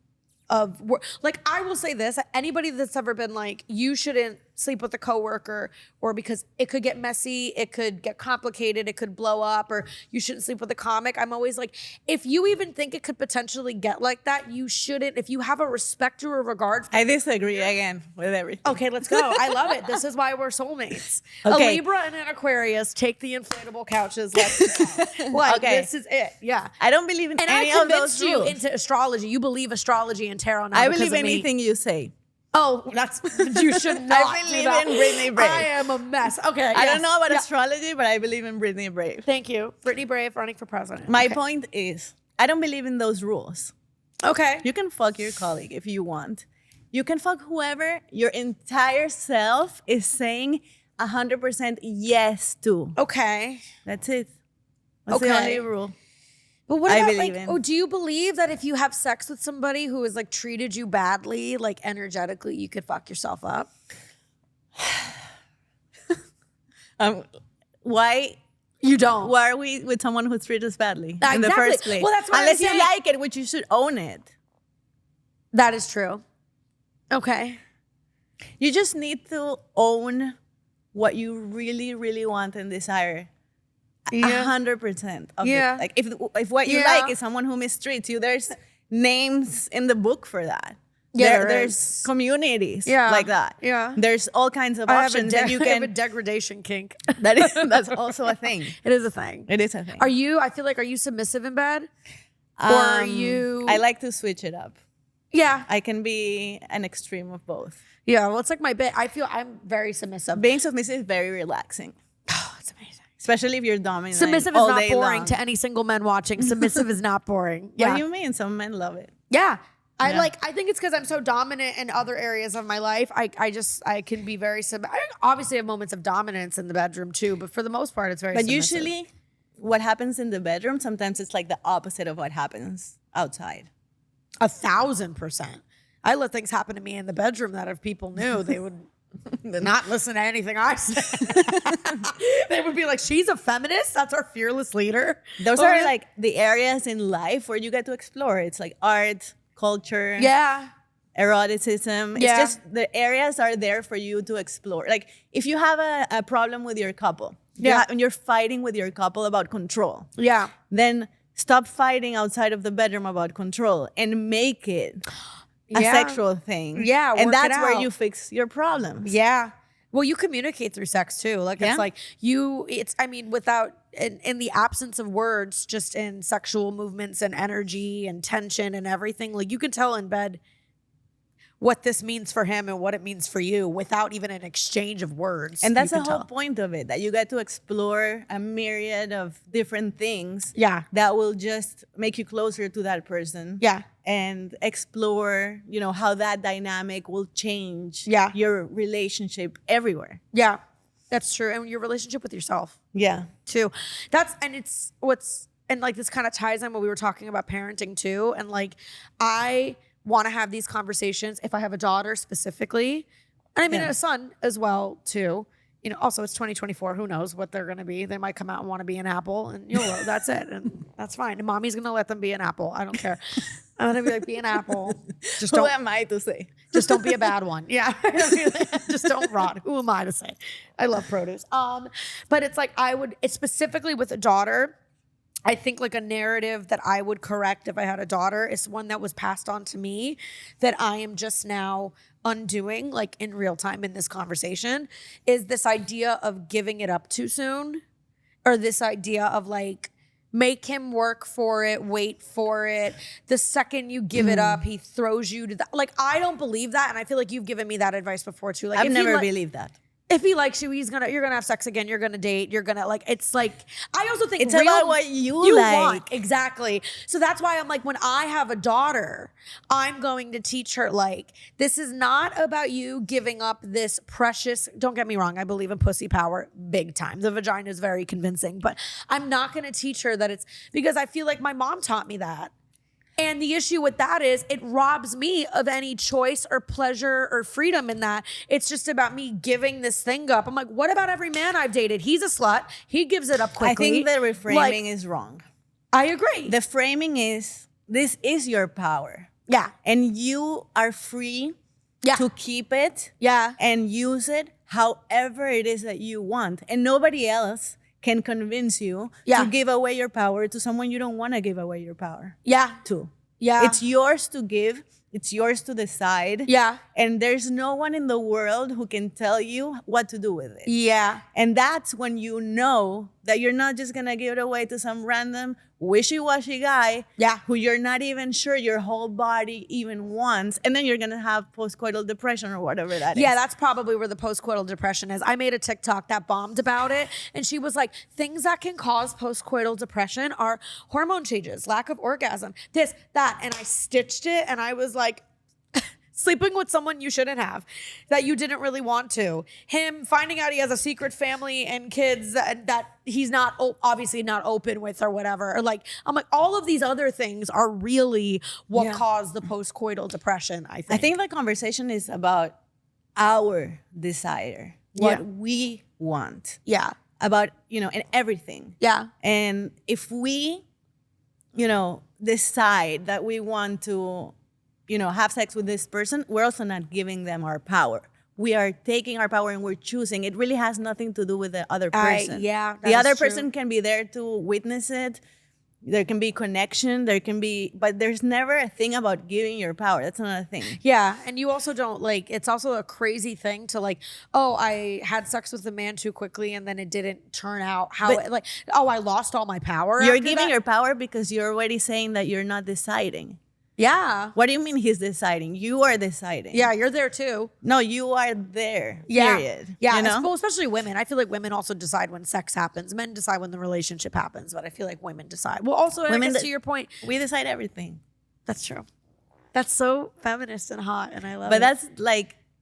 like, I will say this, anybody that's ever been like, you shouldn't sleep with a coworker, or because it could get messy, it could get complicated, it could blow up, or you shouldn't sleep with a comic. I'm always like, if you even think it could potentially get like that, you shouldn't. If you have a respect or a regard for I disagree again with everything. Okay, let's go. I love it. This is why we're soulmates. Okay. A Libra and an Aquarius take the inflatable couches. Let's go. Like, Okay. this is it. Yeah. I don't believe in And any I of those convinced you rules. into astrology. You believe astrology and tarot now I because believe of me. anything you say. Oh, that's you should not. I do believe that. in Brittany Brave. I am a mess. Okay, I yes. don't know about Yeah. astrology, but I believe in Brittany Brave. Thank you, Brittany Brave, running for president. My Okay. point is, I don't believe in those rules. Okay. You can fuck your colleague if you want. You can fuck whoever your entire self is saying 100% yes to. Okay. That's it. That's the Okay. only rule. But what I about believe like, in. oh, do you believe that if you have sex with somebody who has like treated you badly, like energetically, you could fuck yourself up? Why You don't. are we with someone who treats us badly in the Exactly. first place? Well, that's what I'm Unless you saying. like it, which you should own it. That is true. Okay. You just need to own what you really, really want and desire. 100% of Yeah. it. Like if what you Yeah. like is someone who mistreats you, there's names in the book for that. Yeah, there's is. communities Yeah. like that. Yeah. There's all kinds of I have, options that you I have a can. degradation kink. That's also a thing. It is a thing. It is a thing. I feel like, are you submissive in bed? Or are you? I like to switch it up. Yeah. I can be an extreme of both. Yeah. Well, it's like my bit. I feel I'm very submissive. Being submissive is very relaxing, Oh, it's amazing. especially if you're dominant. Submissive is all not day boring long. to any single man watching. Submissive is not boring. What Yeah. do you mean? Some men love it. Yeah. I Yeah. think it's because I'm so dominant in other areas of my life. I can be very I obviously have moments of dominance in the bedroom too, but for the most part, it's very But submissive. usually, what happens in the bedroom, sometimes it's like the opposite of what happens outside. 1,000%. I let things happen to me in the bedroom that if people knew, they would not listen to anything I say. They would be like, she's a feminist? That's our fearless leader? Those Oh, are really? like the areas in life where you get to explore. It's like art, culture, Yeah. eroticism. Yeah. It's just the areas are there for you to explore. Like if you have a problem with your couple, Yeah. and you're fighting with your couple about control, Yeah. then stop fighting outside of the bedroom about control and make it a Yeah. sexual thing. Yeah, work and it that's where out. you fix your problems. Yeah. Well, you communicate through sex too. Like Yeah. it's like without in the absence of words, just in sexual movements and energy and tension and everything, like you can tell in bed what this means for him and what it means for you without even an exchange of words. And that's you the can whole tell. point of it, that you get to explore a myriad of different things Yeah. that will just make you closer to that person. Yeah. And explore, how that dynamic will change Yeah. your relationship everywhere. Yeah. That's true. And your relationship with yourself Yeah. too. And like this kind of ties in what we were talking about parenting too. And like I want to have these conversations if I have a daughter specifically. And I mean Yeah. a son as well too. Also it's 2024. Who knows what they're going to be? They might come out and want to be an apple and that's it. And that's fine. And mommy's going to let them be an apple. I don't care. I'm going to be like, be an apple. Just Who don't, am I to say? just don't be a bad one. Yeah. Just don't rot. Who am I to say? I love produce. But it's like it's specifically with a daughter. I think like a narrative that I would correct if I had a daughter is one that was passed on to me that I am just now undoing, like in real time in this conversation, is this idea of giving it up too soon, or this idea of like, make him work for it, wait for it. The second you give it up, he throws you to the, like, I don't believe that. And I feel like you've given me that advice before too. Like, I've never believed that. If he likes you, you're gonna have sex again. You're gonna date. You're gonna like. It's like I also think it's about what you like. Want. Exactly. So that's why I'm like, when I have a daughter, I'm going to teach her like, this is not about you giving up this precious. Don't get me wrong. I believe in pussy power big time. The vagina is very convincing, but I'm not going to teach her that it's because I feel like my mom taught me that. And the issue with that is it robs me of any choice or pleasure or freedom in that. It's just about me giving this thing up. I'm like, what about every man I've dated? He's a slut. He gives it up quickly. I think the reframing is wrong. I agree. The framing is, this is your power. Yeah. And you are free to keep it and use it however it is that you want. And nobody else can convince you to give away your power to someone you don't want to give away your power to. Yeah. It's yours to give. It's yours to decide. Yeah. And there's no one in the world who can tell you what to do with it. Yeah. And that's when you know that you're not just going to give it away to some random wishy-washy guy who you're not even sure your whole body even wants. And then you're going to have post-coital depression or whatever that is. Yeah, that's probably where the post-coital depression is. I made a TikTok that bombed about it. And she was like, things that can cause post-coital depression are hormone changes, lack of orgasm, this, that. And I stitched it and I was like, sleeping with someone you shouldn't have, that you didn't really want to. Him finding out he has a secret family and kids that he's not obviously not open with or whatever. Or like, I'm like, all of these other things are really what caused the post-coital depression, I think. I think the conversation is about our desire, what we want. Yeah. About, and everything. Yeah. And if we, decide that we want to, have sex with this person, we're also not giving them our power. We are taking our power and we're choosing. It really has nothing to do with the other person. The other person can be there to witness it. There can be connection. But there's never a thing about giving your power. That's not a thing. Yeah. And you also don't it's also a crazy thing to I had sex with a man too quickly and then it didn't turn out I lost all my power. You're giving your power because you're already saying that you're not deciding. Yeah. What do you mean he's deciding? You are deciding. Yeah, you're there too. No, you are there. Yeah. Period. Yeah. Well, especially women. I feel like women also decide when sex happens. Men decide when the relationship happens, but I feel like women decide. Well, also, women, to your point, we decide everything. That's true. That's so feminist and hot, and I love it. But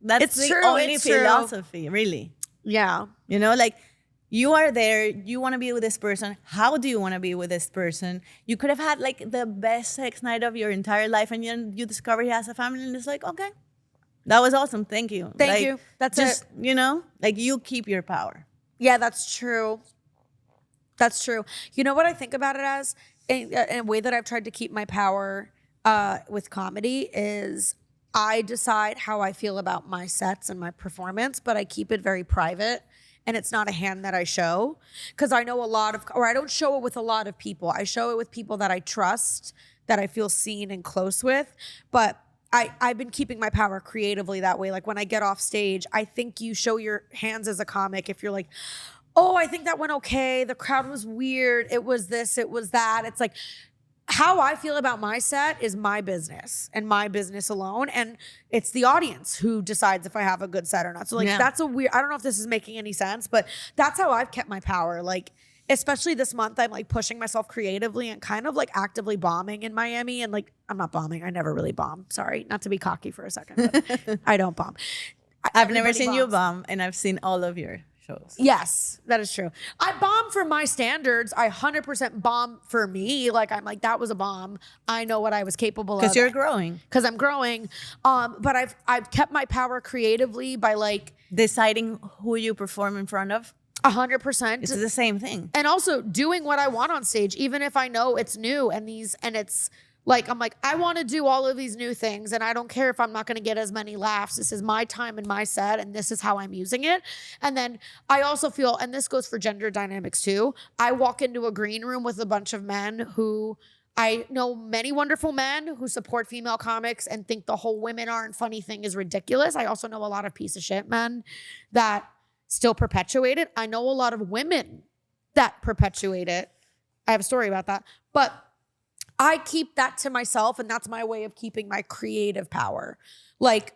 that's the only philosophy, really. Yeah. You are there, you want to be with this person. How do you want to be with this person? You could have had the best sex night of your entire life and then you discover he has a family and it's okay, that was awesome. Thank you. Thank you. That's just, you keep your power. Yeah, that's true. That's true. You know what I think about it as? In a way that I've tried to keep my power with comedy is I decide how I feel about my sets and my performance, but I keep it very private. And it's not a hand that I show because I know I don't show it with a lot of people. I show it with people that I trust, that I feel seen and close with. But I've been keeping my power creatively that way. Like when I get off stage, I think you show your hands as a comic if you're like, oh, I think that went okay. The crowd was weird. It was this, it was that. It's like, how I feel about my set is my business and my business alone. And it's the audience who decides if I have a good set or not. So that's a weird, I don't know if this is making any sense, but that's how I've kept my power. Especially this month, I'm pushing myself creatively and kind of actively bombing in Miami. And I'm not bombing. I never really bomb. Sorry, not to be cocky for a second, but I don't bomb. I've never seen you bomb and I've seen all of your shows. Yes, that is true. I bomb for my standards. I 100% bomb for me. That was a bomb. I know what I was capable of. Because you're growing. Because I'm growing. But I've kept my power creatively by deciding who you perform in front of. 100%. It's the same thing. And also doing what I want on stage, even if I know it's new and it's Like, I'm like, I want to do all of these new things and I don't care if I'm not going to get as many laughs. This is my time and my set and this is how I'm using it. And then I also feel, and this goes for gender dynamics too, I walk into a green room with a bunch of men who I know many wonderful men who support female comics and think the whole women aren't funny thing is ridiculous. I also know a lot of piece of shit men that still perpetuate it. I know a lot of women that perpetuate it. I have a story about that. But I keep that to myself, and that's my way of keeping my creative power. Like,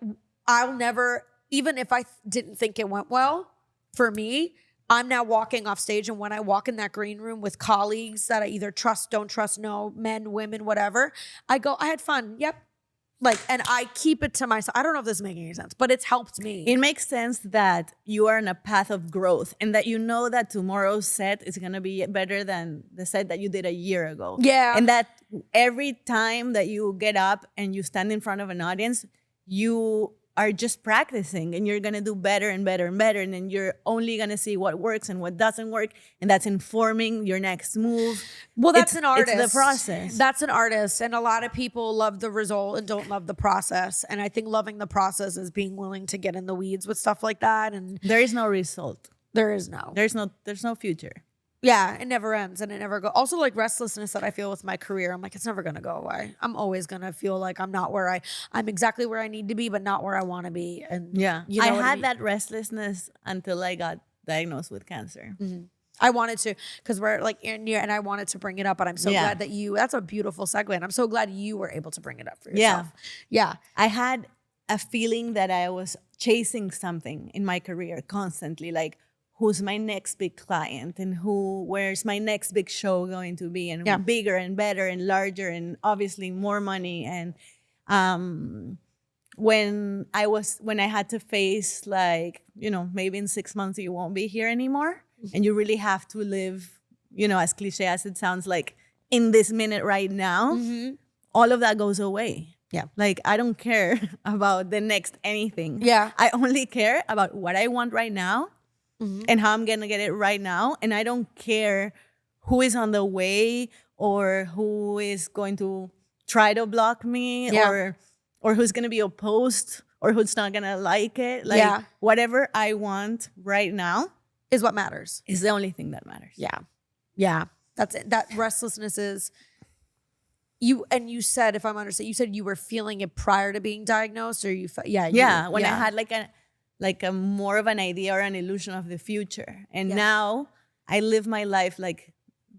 I'll never, even if I didn't think it went well for me, I'm now walking off stage, and when I walk in that green room with colleagues that I either trust, don't trust, no, men, women, whatever, I go, I had fun. Yep. Like, and I keep it to myself. I don't know if this is making any sense, but it's helped me. It makes sense that you are on a path of growth and that you know that tomorrow's set is going to be better than the set that you did a year ago. Yeah. And that every time that you get up and you stand in front of an audience, you are just practicing and you're going to do better and better and better. And then you're only going to see what works and what doesn't work. And that's informing your next move. Well, that's an artist. It's the process. That's an artist. And a lot of people love the result and don't love the process. And I think loving the process is being willing to get in the weeds with stuff like that. And there is no result. There is no. There's no future. Yeah, it never ends and it never goes. Also, like restlessness that I feel with my career, I'm like, it's never gonna go away. I'm always gonna feel like I'm not where I'm exactly where I need to be, but not where I want to be. And yeah, you know I what had mean? that restlessness until I got diagnosed with cancer. Mm-hmm. I wanted to, because we're like in here, and I wanted to bring it up, but I'm so glad that that's a beautiful segue, and I'm so glad you were able to bring it up for yourself. Yeah, I had a feeling that I was chasing something in my career constantly, like, who's my next big client and where's my next big show going to be, and bigger and better and larger and obviously more money. And when I had to face, like, maybe in 6 months you won't be here anymore, and you really have to live, as cliche as it sounds, like in this minute right now, all of that goes away. Yeah. Like, I don't care about the next anything. Yeah. I only care about what I want right now. And how I'm going to get it right now. And I don't care who is on the way or who is going to try to block me or who's going to be opposed or who's not going to like it. Like, whatever I want right now is what matters. Is the only thing that matters. Yeah. Yeah. That's it. That restlessness is you. And you said, if I'm understanding, you said you were feeling it prior to being diagnosed, or when I had like a more of an idea or an illusion of the future. And now I live my life like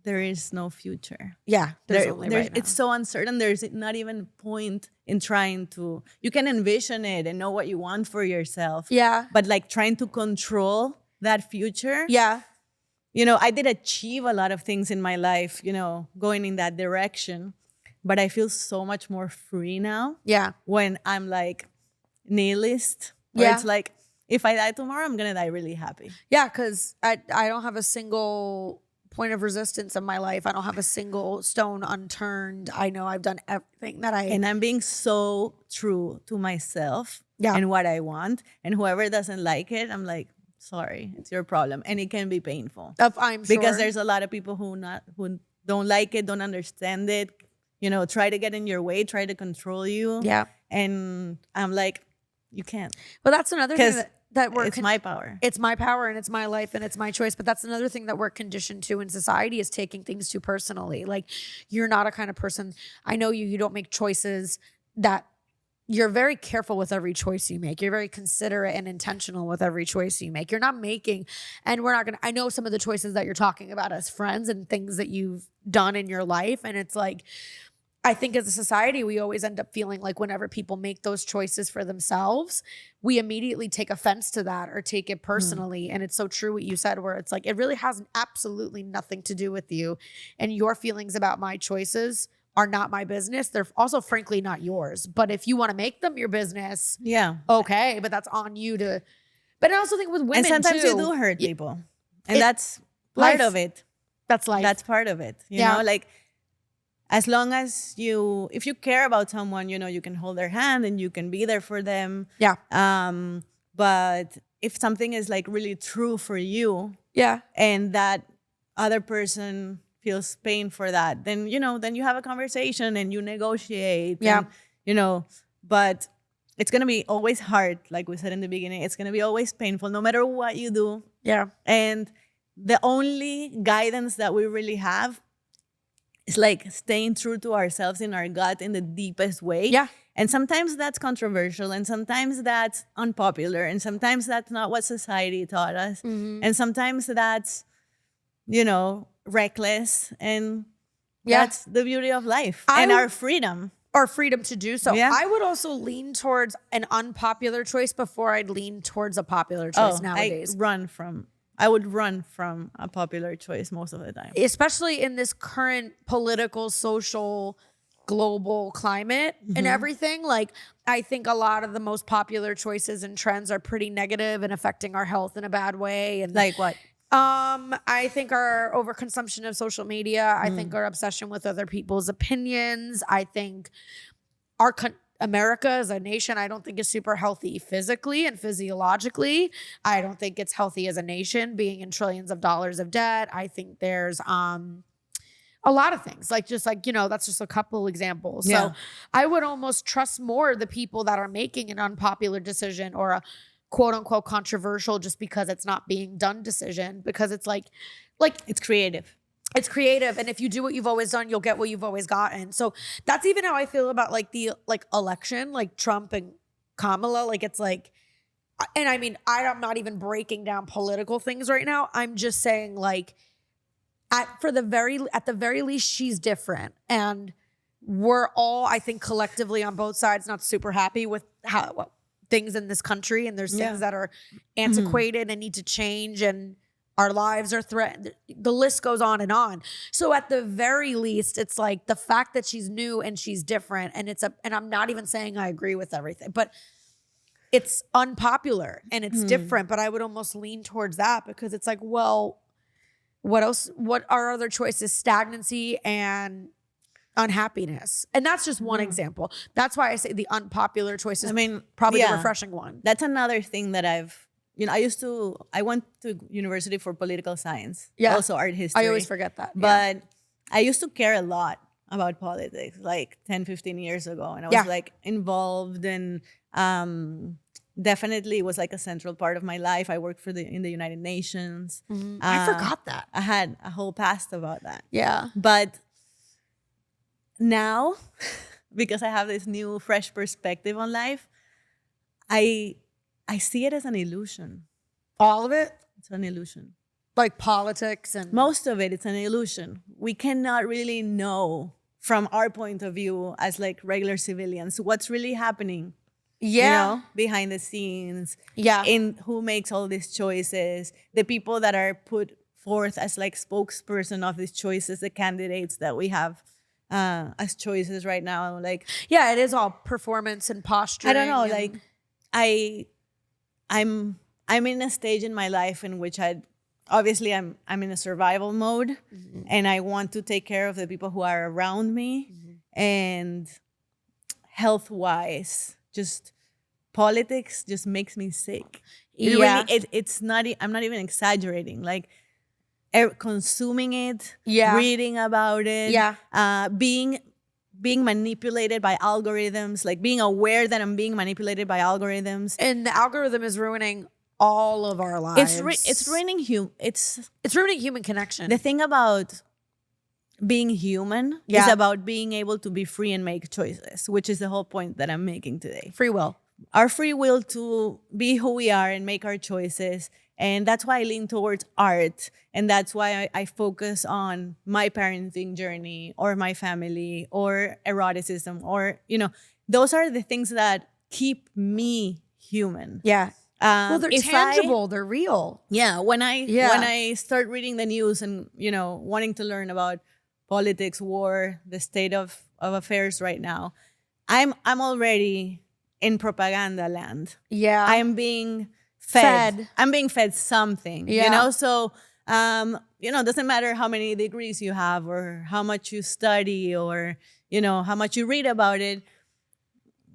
there is no future. Yeah. It's so uncertain. There's not even point in trying to, you can envision it and know what you want for yourself. Yeah. But like trying to control that future. Yeah. I did achieve a lot of things in my life, going in that direction. But I feel so much more free now. Yeah. When I'm like nihilist. Where it's like, if I die tomorrow, I'm going to die really happy. Yeah, because I don't have a single point of resistance in my life. I don't have a single stone unturned. I know I've done everything that And I'm being so true to myself and what I want. And whoever doesn't like it, I'm like, sorry, it's your problem. And it can be painful. I'm sure. Because there's a lot of people who don't like it, don't understand it, try to get in your way, try to control you. Yeah. And I'm like, you can't. But that's another thing that we're... It's my power. It's my power and it's my life and it's my choice. But that's another thing that we're conditioned to in society is taking things too personally. Like, you're not a kind of person... I know you don't make choices that... You're very careful with every choice you make. You're very considerate and intentional with every choice you make. You're not making... And we're not going to... I know some of the choices that you're talking about as friends and things that you've done in your life. And it's like... I think as a society, we always end up feeling like whenever people make those choices for themselves, we immediately take offense to that or take it personally. And it's so true what you said, where it's like, it really has absolutely nothing to do with you. And your feelings about my choices are not my business. They're also, frankly, not yours. But if you want to make them your business, okay, but that's on you to... But I also think with women, and sometimes too, you do hurt people. And that's part of it. That's life. That's part of it. You know, like... As long as if you care about someone, you can hold their hand and you can be there for them. Yeah. But if something is like really true for you, and that other person feels pain for that, then, then you have a conversation and you negotiate. Yeah. And, but it's going to be always hard. Like we said in the beginning, it's going to be always painful no matter what you do. Yeah. And the only guidance that we really have is like staying true to ourselves in our gut in the deepest way. Yeah. And sometimes that's controversial, and sometimes that's unpopular, and sometimes that's not what society taught us. And sometimes that's, reckless. And that's the beauty of life and our freedom. Our freedom to do so. Yeah. I would also lean towards an unpopular choice before I'd lean towards a popular choice nowadays. I would run from a popular choice most of the time. Especially in this current political, social, global climate and everything. Like, I think a lot of the most popular choices and trends are pretty negative and affecting our health in a bad way. And Like what? I think our overconsumption of social media. I think our obsession with other people's opinions. I think our America as a nation, I don't think is super healthy physically and physiologically. I don't think it's healthy as a nation being in trillions of dollars of debt. I think there's a lot of things that's just a couple examples. Yeah. So I would almost trust more the people that are making an unpopular decision or a quote unquote controversial just because it's not being done decision, because it's like It's creative. it's creative. And if you do what you've always done, you'll get what you've always gotten. So that's even how I feel about the election, like Trump and Kamala. And I mean, I'm not even breaking down political things right now. I'm just saying at the very least, she's different. And we're all, I think, collectively on both sides, not super happy with things in this country. And there's things that are antiquated and need to change, and our lives are threatened. The list goes on and on. So at the very least, it's like the fact that she's new and she's different, and and I'm not even saying I agree with everything, but it's unpopular and it's different. But I would almost lean towards that, because it's like, well, what else? What are other choices? Stagnancy and unhappiness. And that's just one example. That's why I say the unpopular choice is probably the refreshing one. That's another thing that I went to university for political science. Yeah. Also art history. I always forget that. But I used to care a lot about politics like 10, 15 years ago. And I was like involved, and definitely it was like a central part of my life. I worked in the United Nations. I forgot that. I had a whole past about that. Yeah. But now, because I have this new fresh perspective on life, I see it as an illusion. All of it? It's an illusion. Like politics and... Most of it's an illusion. We cannot really know from our point of view as like regular civilians what's really happening. Behind the scenes. Yeah. In who makes all these choices. The people that are put forth as like spokesperson of these choices, the candidates that we have as choices right now. Like, yeah, it is all performance and posturing. I don't know. I'm in a stage in my life in which I'm in a survival mode, and I want to take care of the people who are around me, and health-wise, just politics just makes me sick. It's not. I'm not even exaggerating. Like, consuming it, reading about it, being manipulated by algorithms, like being aware that I'm being manipulated by algorithms. And the algorithm is ruining all of our lives. It's ruining it's ruining human connection. The thing about being human is about being able to be free and make choices, which is the whole point that I'm making today. Free will. Our free will to be who we are and make our choices. And that's why I lean towards art. And that's why I focus on my parenting journey or my family or eroticism or, those are the things that keep me human. Yeah. Well, they're tangible. They're real. Yeah. When I start reading the news and, wanting to learn about politics, war, the state of affairs right now, I'm already in propaganda land. Yeah. I'm being fed. I'm being fed something, So, doesn't matter how many degrees you have or how much you study or, how much you read about it.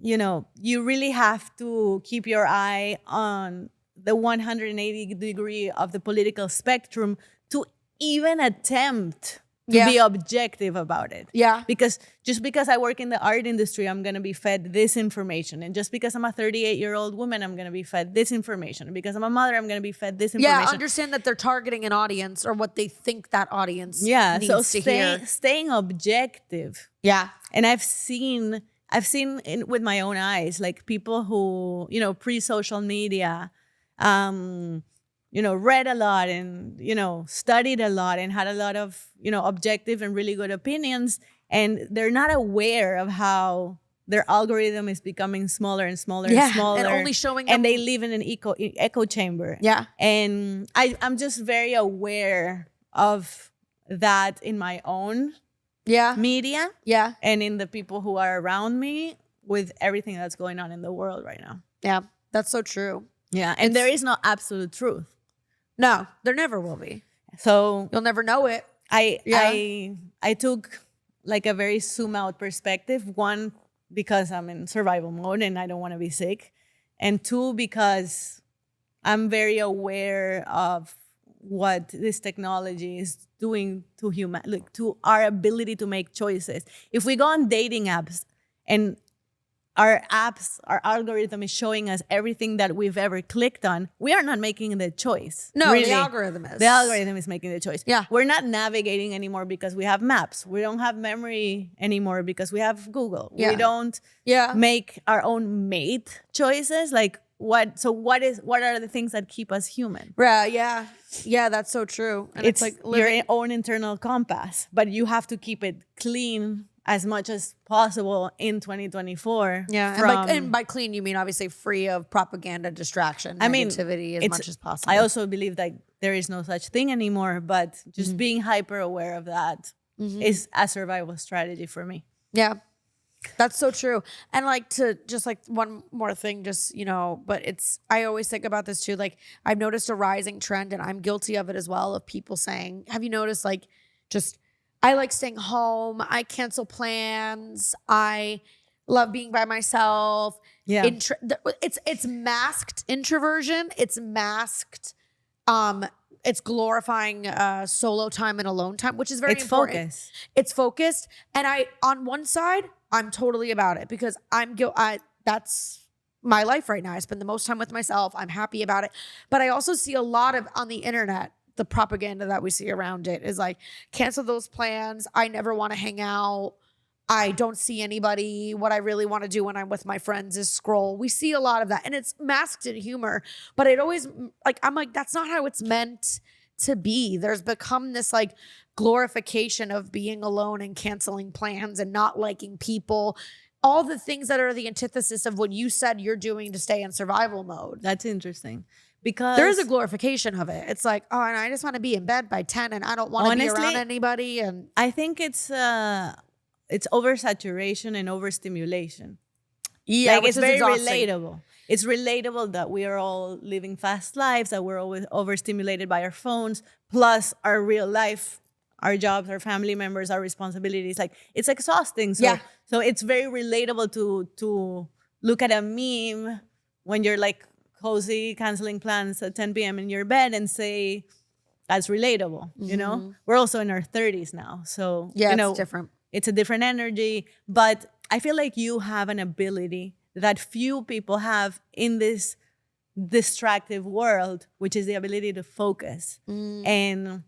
You really have to keep your eye on the 180 degree of the political spectrum to even attempt to be objective about it. Yeah. Because just because I work in the art industry, I'm going to be fed this information. And just because I'm a 38-year-old woman, I'm going to be fed this information. And because I'm a mother, I'm going to be fed this information. Yeah, understand that they're targeting an audience or what they think that audience needs so to hear. Staying objective. Yeah. And I've seen with my own eyes, like people who, pre-social media, read a lot and, studied a lot and had a lot of, objective and really good opinions. And they're not aware of how their algorithm is becoming smaller and smaller and smaller. And only showing them. And they live in an echo chamber. Yeah. And I'm just very aware of that in my own media. Yeah. And in the people who are around me with everything that's going on in the world right now. Yeah. That's so true. Yeah. And there is no absolute truth. No, there never will be. So you'll never know it. I took like a very zoom out perspective. One, because I'm in survival mode and I don't want to be sick. And two, because I'm very aware of what this technology is doing to to our ability to make choices. If we go on dating apps and our algorithm is showing us everything that we've ever clicked on, we are not making the choice. No, really. The algorithm is. The algorithm is making the choice. Yeah. We're not navigating anymore because we have maps. We don't have memory anymore because we have Google. Yeah. We don't make our own mate choices. Like what are the things that keep us human? Right, yeah. Yeah, that's so true. And it's like your own internal compass, but you have to keep it clean as much as possible in 2024. Yeah, and by clean, you mean obviously free of propaganda, distraction, negativity as much as possible. I also believe that there is no such thing anymore, but just being hyper aware of that is a survival strategy for me. Yeah, that's so true. And like to just like one more thing, just, but I always think about this too. Like I've noticed a rising trend and I'm guilty of it as well, of people saying, have you noticed like just, I like staying home. I cancel plans. I love being by myself. Yeah. It's masked introversion. It's masked. It's glorifying solo time and alone time, which is very important. Focused. It's focused. And on one side, I'm totally about it because that's my life right now. I spend the most time with myself. I'm happy about it. But I also see a lot of on the internet, the propaganda that we see around it is like, cancel those plans. I never want to hang out. I don't see anybody. What I really want to do when I'm with my friends is scroll. We see a lot of that. And it's masked in humor. But it always, I'm like, that's not how it's meant to be. There's become this like glorification of being alone and canceling plans and not liking people. All the things that are the antithesis of what you said you're doing to stay in survival mode. That's interesting. Because there is a glorification of it. It's like, oh, and I just want to be in bed by 10 and I don't want to be around anybody. And I think it's oversaturation and overstimulation. Yeah, like it's very relatable. It's relatable that we are all living fast lives, that we're always overstimulated by our phones, plus our real life, our jobs, our family members, our responsibilities. Like it's exhausting. So it's very relatable to look at a meme when you're like cozy, canceling plans at 10 p.m. in your bed and say, that's relatable, We're also in our 30s now. So, it's different. It's a different energy. But I feel like you have an ability that few people have in this distractive world, which is the ability to focus and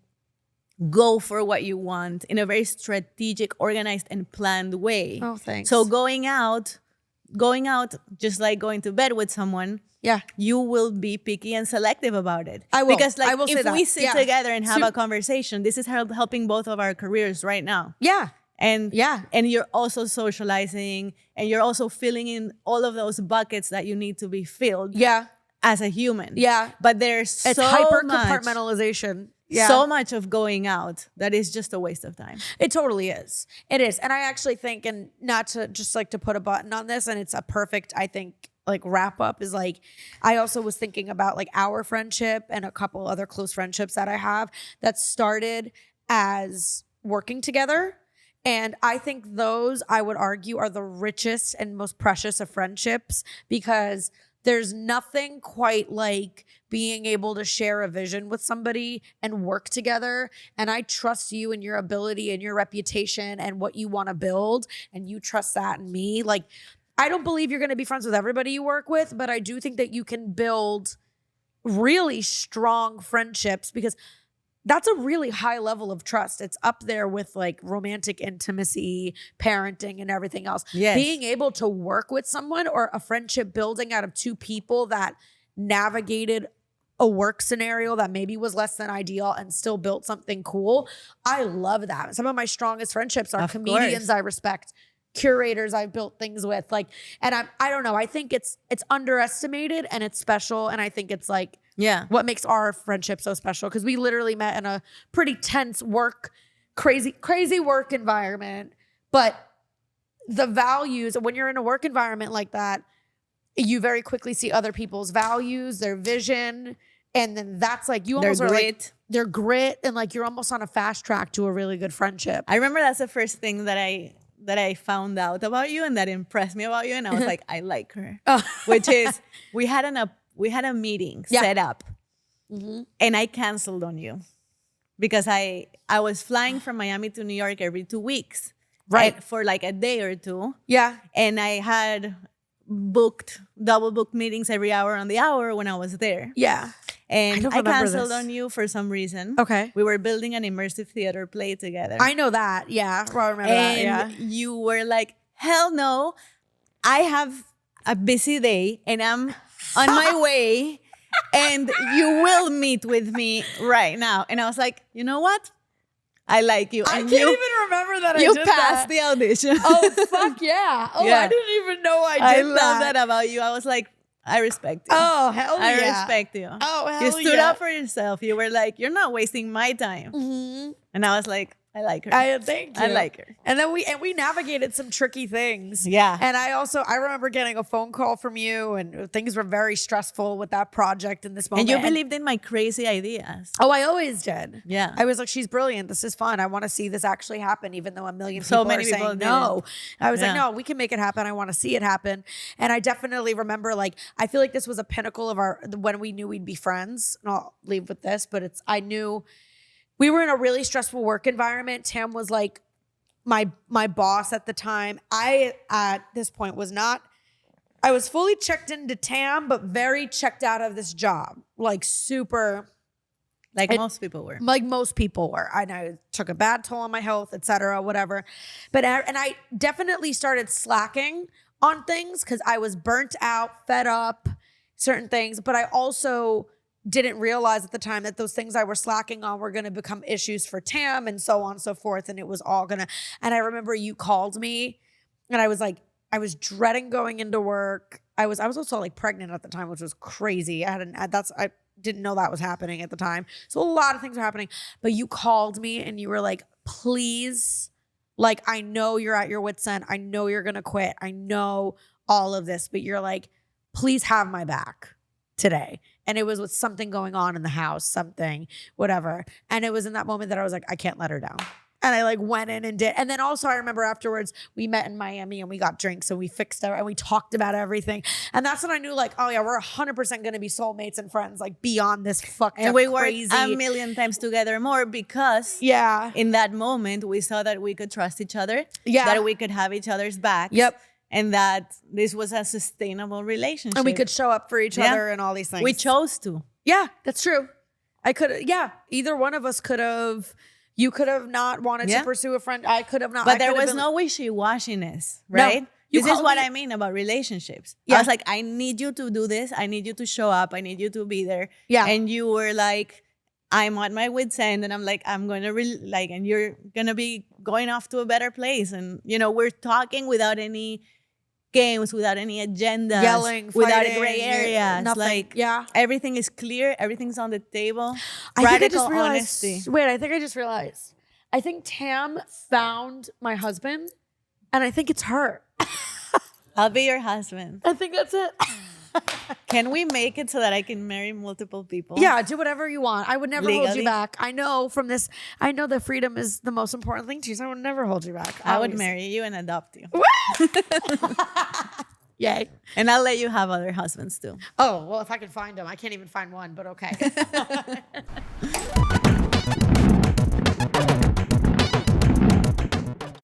go for what you want in a very strategic, organized, and planned way. Oh, thanks. So going out, just like going to bed with someone, you will be picky and selective about it. I will. Because I will if say we that. sit together and have a conversation, this is helping both of our careers right now. Yeah. And you're also socializing and you're also filling in all of those buckets that you need to be filled as a human. Yeah. But there's it's hyper compartmentalization. Yeah. So much of going out that is just a waste of time. It totally is. It is. And I actually think, and not to just like to put a button on this, and it's a perfect, I think, like wrap up is like, I also was thinking about like our friendship and a couple other close friendships that I have that started as working together. And I think those, I would argue, are the richest and most precious of friendships because there's nothing quite like being able to share a vision with somebody and work together. And I trust you and your ability and your reputation and what you want to build. And you trust that in me. Like, I don't believe you're going to be friends with everybody you work with, but I do think that you can build really strong friendships because that's a really high level of trust. It's up there with like romantic intimacy, parenting, and everything else. Yes. Being able to work with someone or a friendship building out of two people that navigated a work scenario that maybe was less than ideal and still built something cool. I love that. Some of my strongest friendships are comedians I respect, curators I've built things with. Like, and I don't know. I think it's underestimated and it's special. And I think it's like, what makes our friendship so special? Because we literally met in a pretty tense crazy work environment. But the values, when you're in a work environment like that, you very quickly see other people's values, their vision. And then that's like, you almost are like, their grit. And like, you're almost on a fast track to a really good friendship. I remember that's the first thing that I found out about you and that impressed me about you. And I was like, I like her. Which is, we had a meeting set up and I canceled on you because I was flying from Miami to New York every 2 weeks. Right. For like a day or two. Yeah. And I had double booked meetings every hour on the hour when I was there. Yeah. And I canceled on you for some reason. Okay. We were building an immersive theater play together. I know that. Yeah. Well, I remember that. Yeah. You were like, hell no. I have a busy day and I'm on my way and you will meet with me right now. And I was like, you know what? I like you. I can't even remember that you passed the audition. Oh, fuck yeah. Oh, yeah. I didn't even know I did that. I love that about you. I was like, I respect you. Oh, hell yeah. I respect you. Oh, hell yeah. You stood up for yourself. You were like, you're not wasting my time. Mm-hmm. And I was like, I like her. Thank you. I like her. And then we navigated some tricky things. Yeah. And I remember getting a phone call from you and things were very stressful with that project in this moment. And you believed in my crazy ideas. Oh, I always did. Yeah. I was like, she's brilliant. This is fun. I want to see this actually happen, even though a million people are saying no. I was like, no, we can make it happen. I want to see it happen. And I definitely remember, like, I feel like this was a pinnacle of when we knew we'd be friends. And I'll leave with this, but I knew we were in a really stressful work environment. Tam was like my boss at the time. I, at this point, I was fully checked into Tam, but very checked out of this job. Like super. Most people were. Like most people were. I took a bad toll on my health, et cetera, whatever. But I definitely started slacking on things because I was burnt out, fed up, certain things. But I also didn't realize at the time that those things I were slacking on were going to become issues for Tam and so on and so forth. And it was all going to, and I remember you called me and I was like, I was dreading going into work. I was also like pregnant at the time, which was crazy. I didn't know that was happening at the time. So a lot of things were happening, but you called me and you were like, please, like, I know you're at your wit's end. I know you're going to quit. I know all of this, but you're like, please have my back today. And it was with something going on in the house, something, whatever. And it was in that moment that I was like, I can't let her down. And I like went in and did. And then also I remember afterwards we met in Miami and we got drinks and we fixed it and we talked about everything. And that's when I knew like, oh yeah, we're 100% going to be soulmates and friends, like beyond this fucked and up we crazy. worked a million times together more because in that moment we saw that we could trust each other, that we could have each other's backs. Yep. And that this was a sustainable relationship. And we could show up for each other and all these things. We chose to. Yeah, that's true. Either one of us could have. You could have not wanted to pursue a friend. I could have not. But there was no wishy-washiness, right? No, this is what I mean about relationships. Yeah. I was like, I need you to do this. I need you to show up. I need you to be there. Yeah. And you were like, I'm at my wit's end. And I'm like, I'm going to and you're going to be going off to a better place. And, we're talking without any games, without any agendas, yelling, without fighting, gray areas. Nothing. Everything is clear. Everything's on the table. Radical honesty. Wait, I think I just realized. I think Tam found my husband, and I think it's her. I'll be your husband. I think that's it. Can we make it so that I can marry multiple people? Yeah, do whatever you want. I would never legally hold you back. I know from this, I know that freedom is the most important thing to you, so I would never hold you back. I would marry you and adopt you. Yay. And I'll let you have other husbands too. Oh, well, if I can find them. I can't even find one, but okay.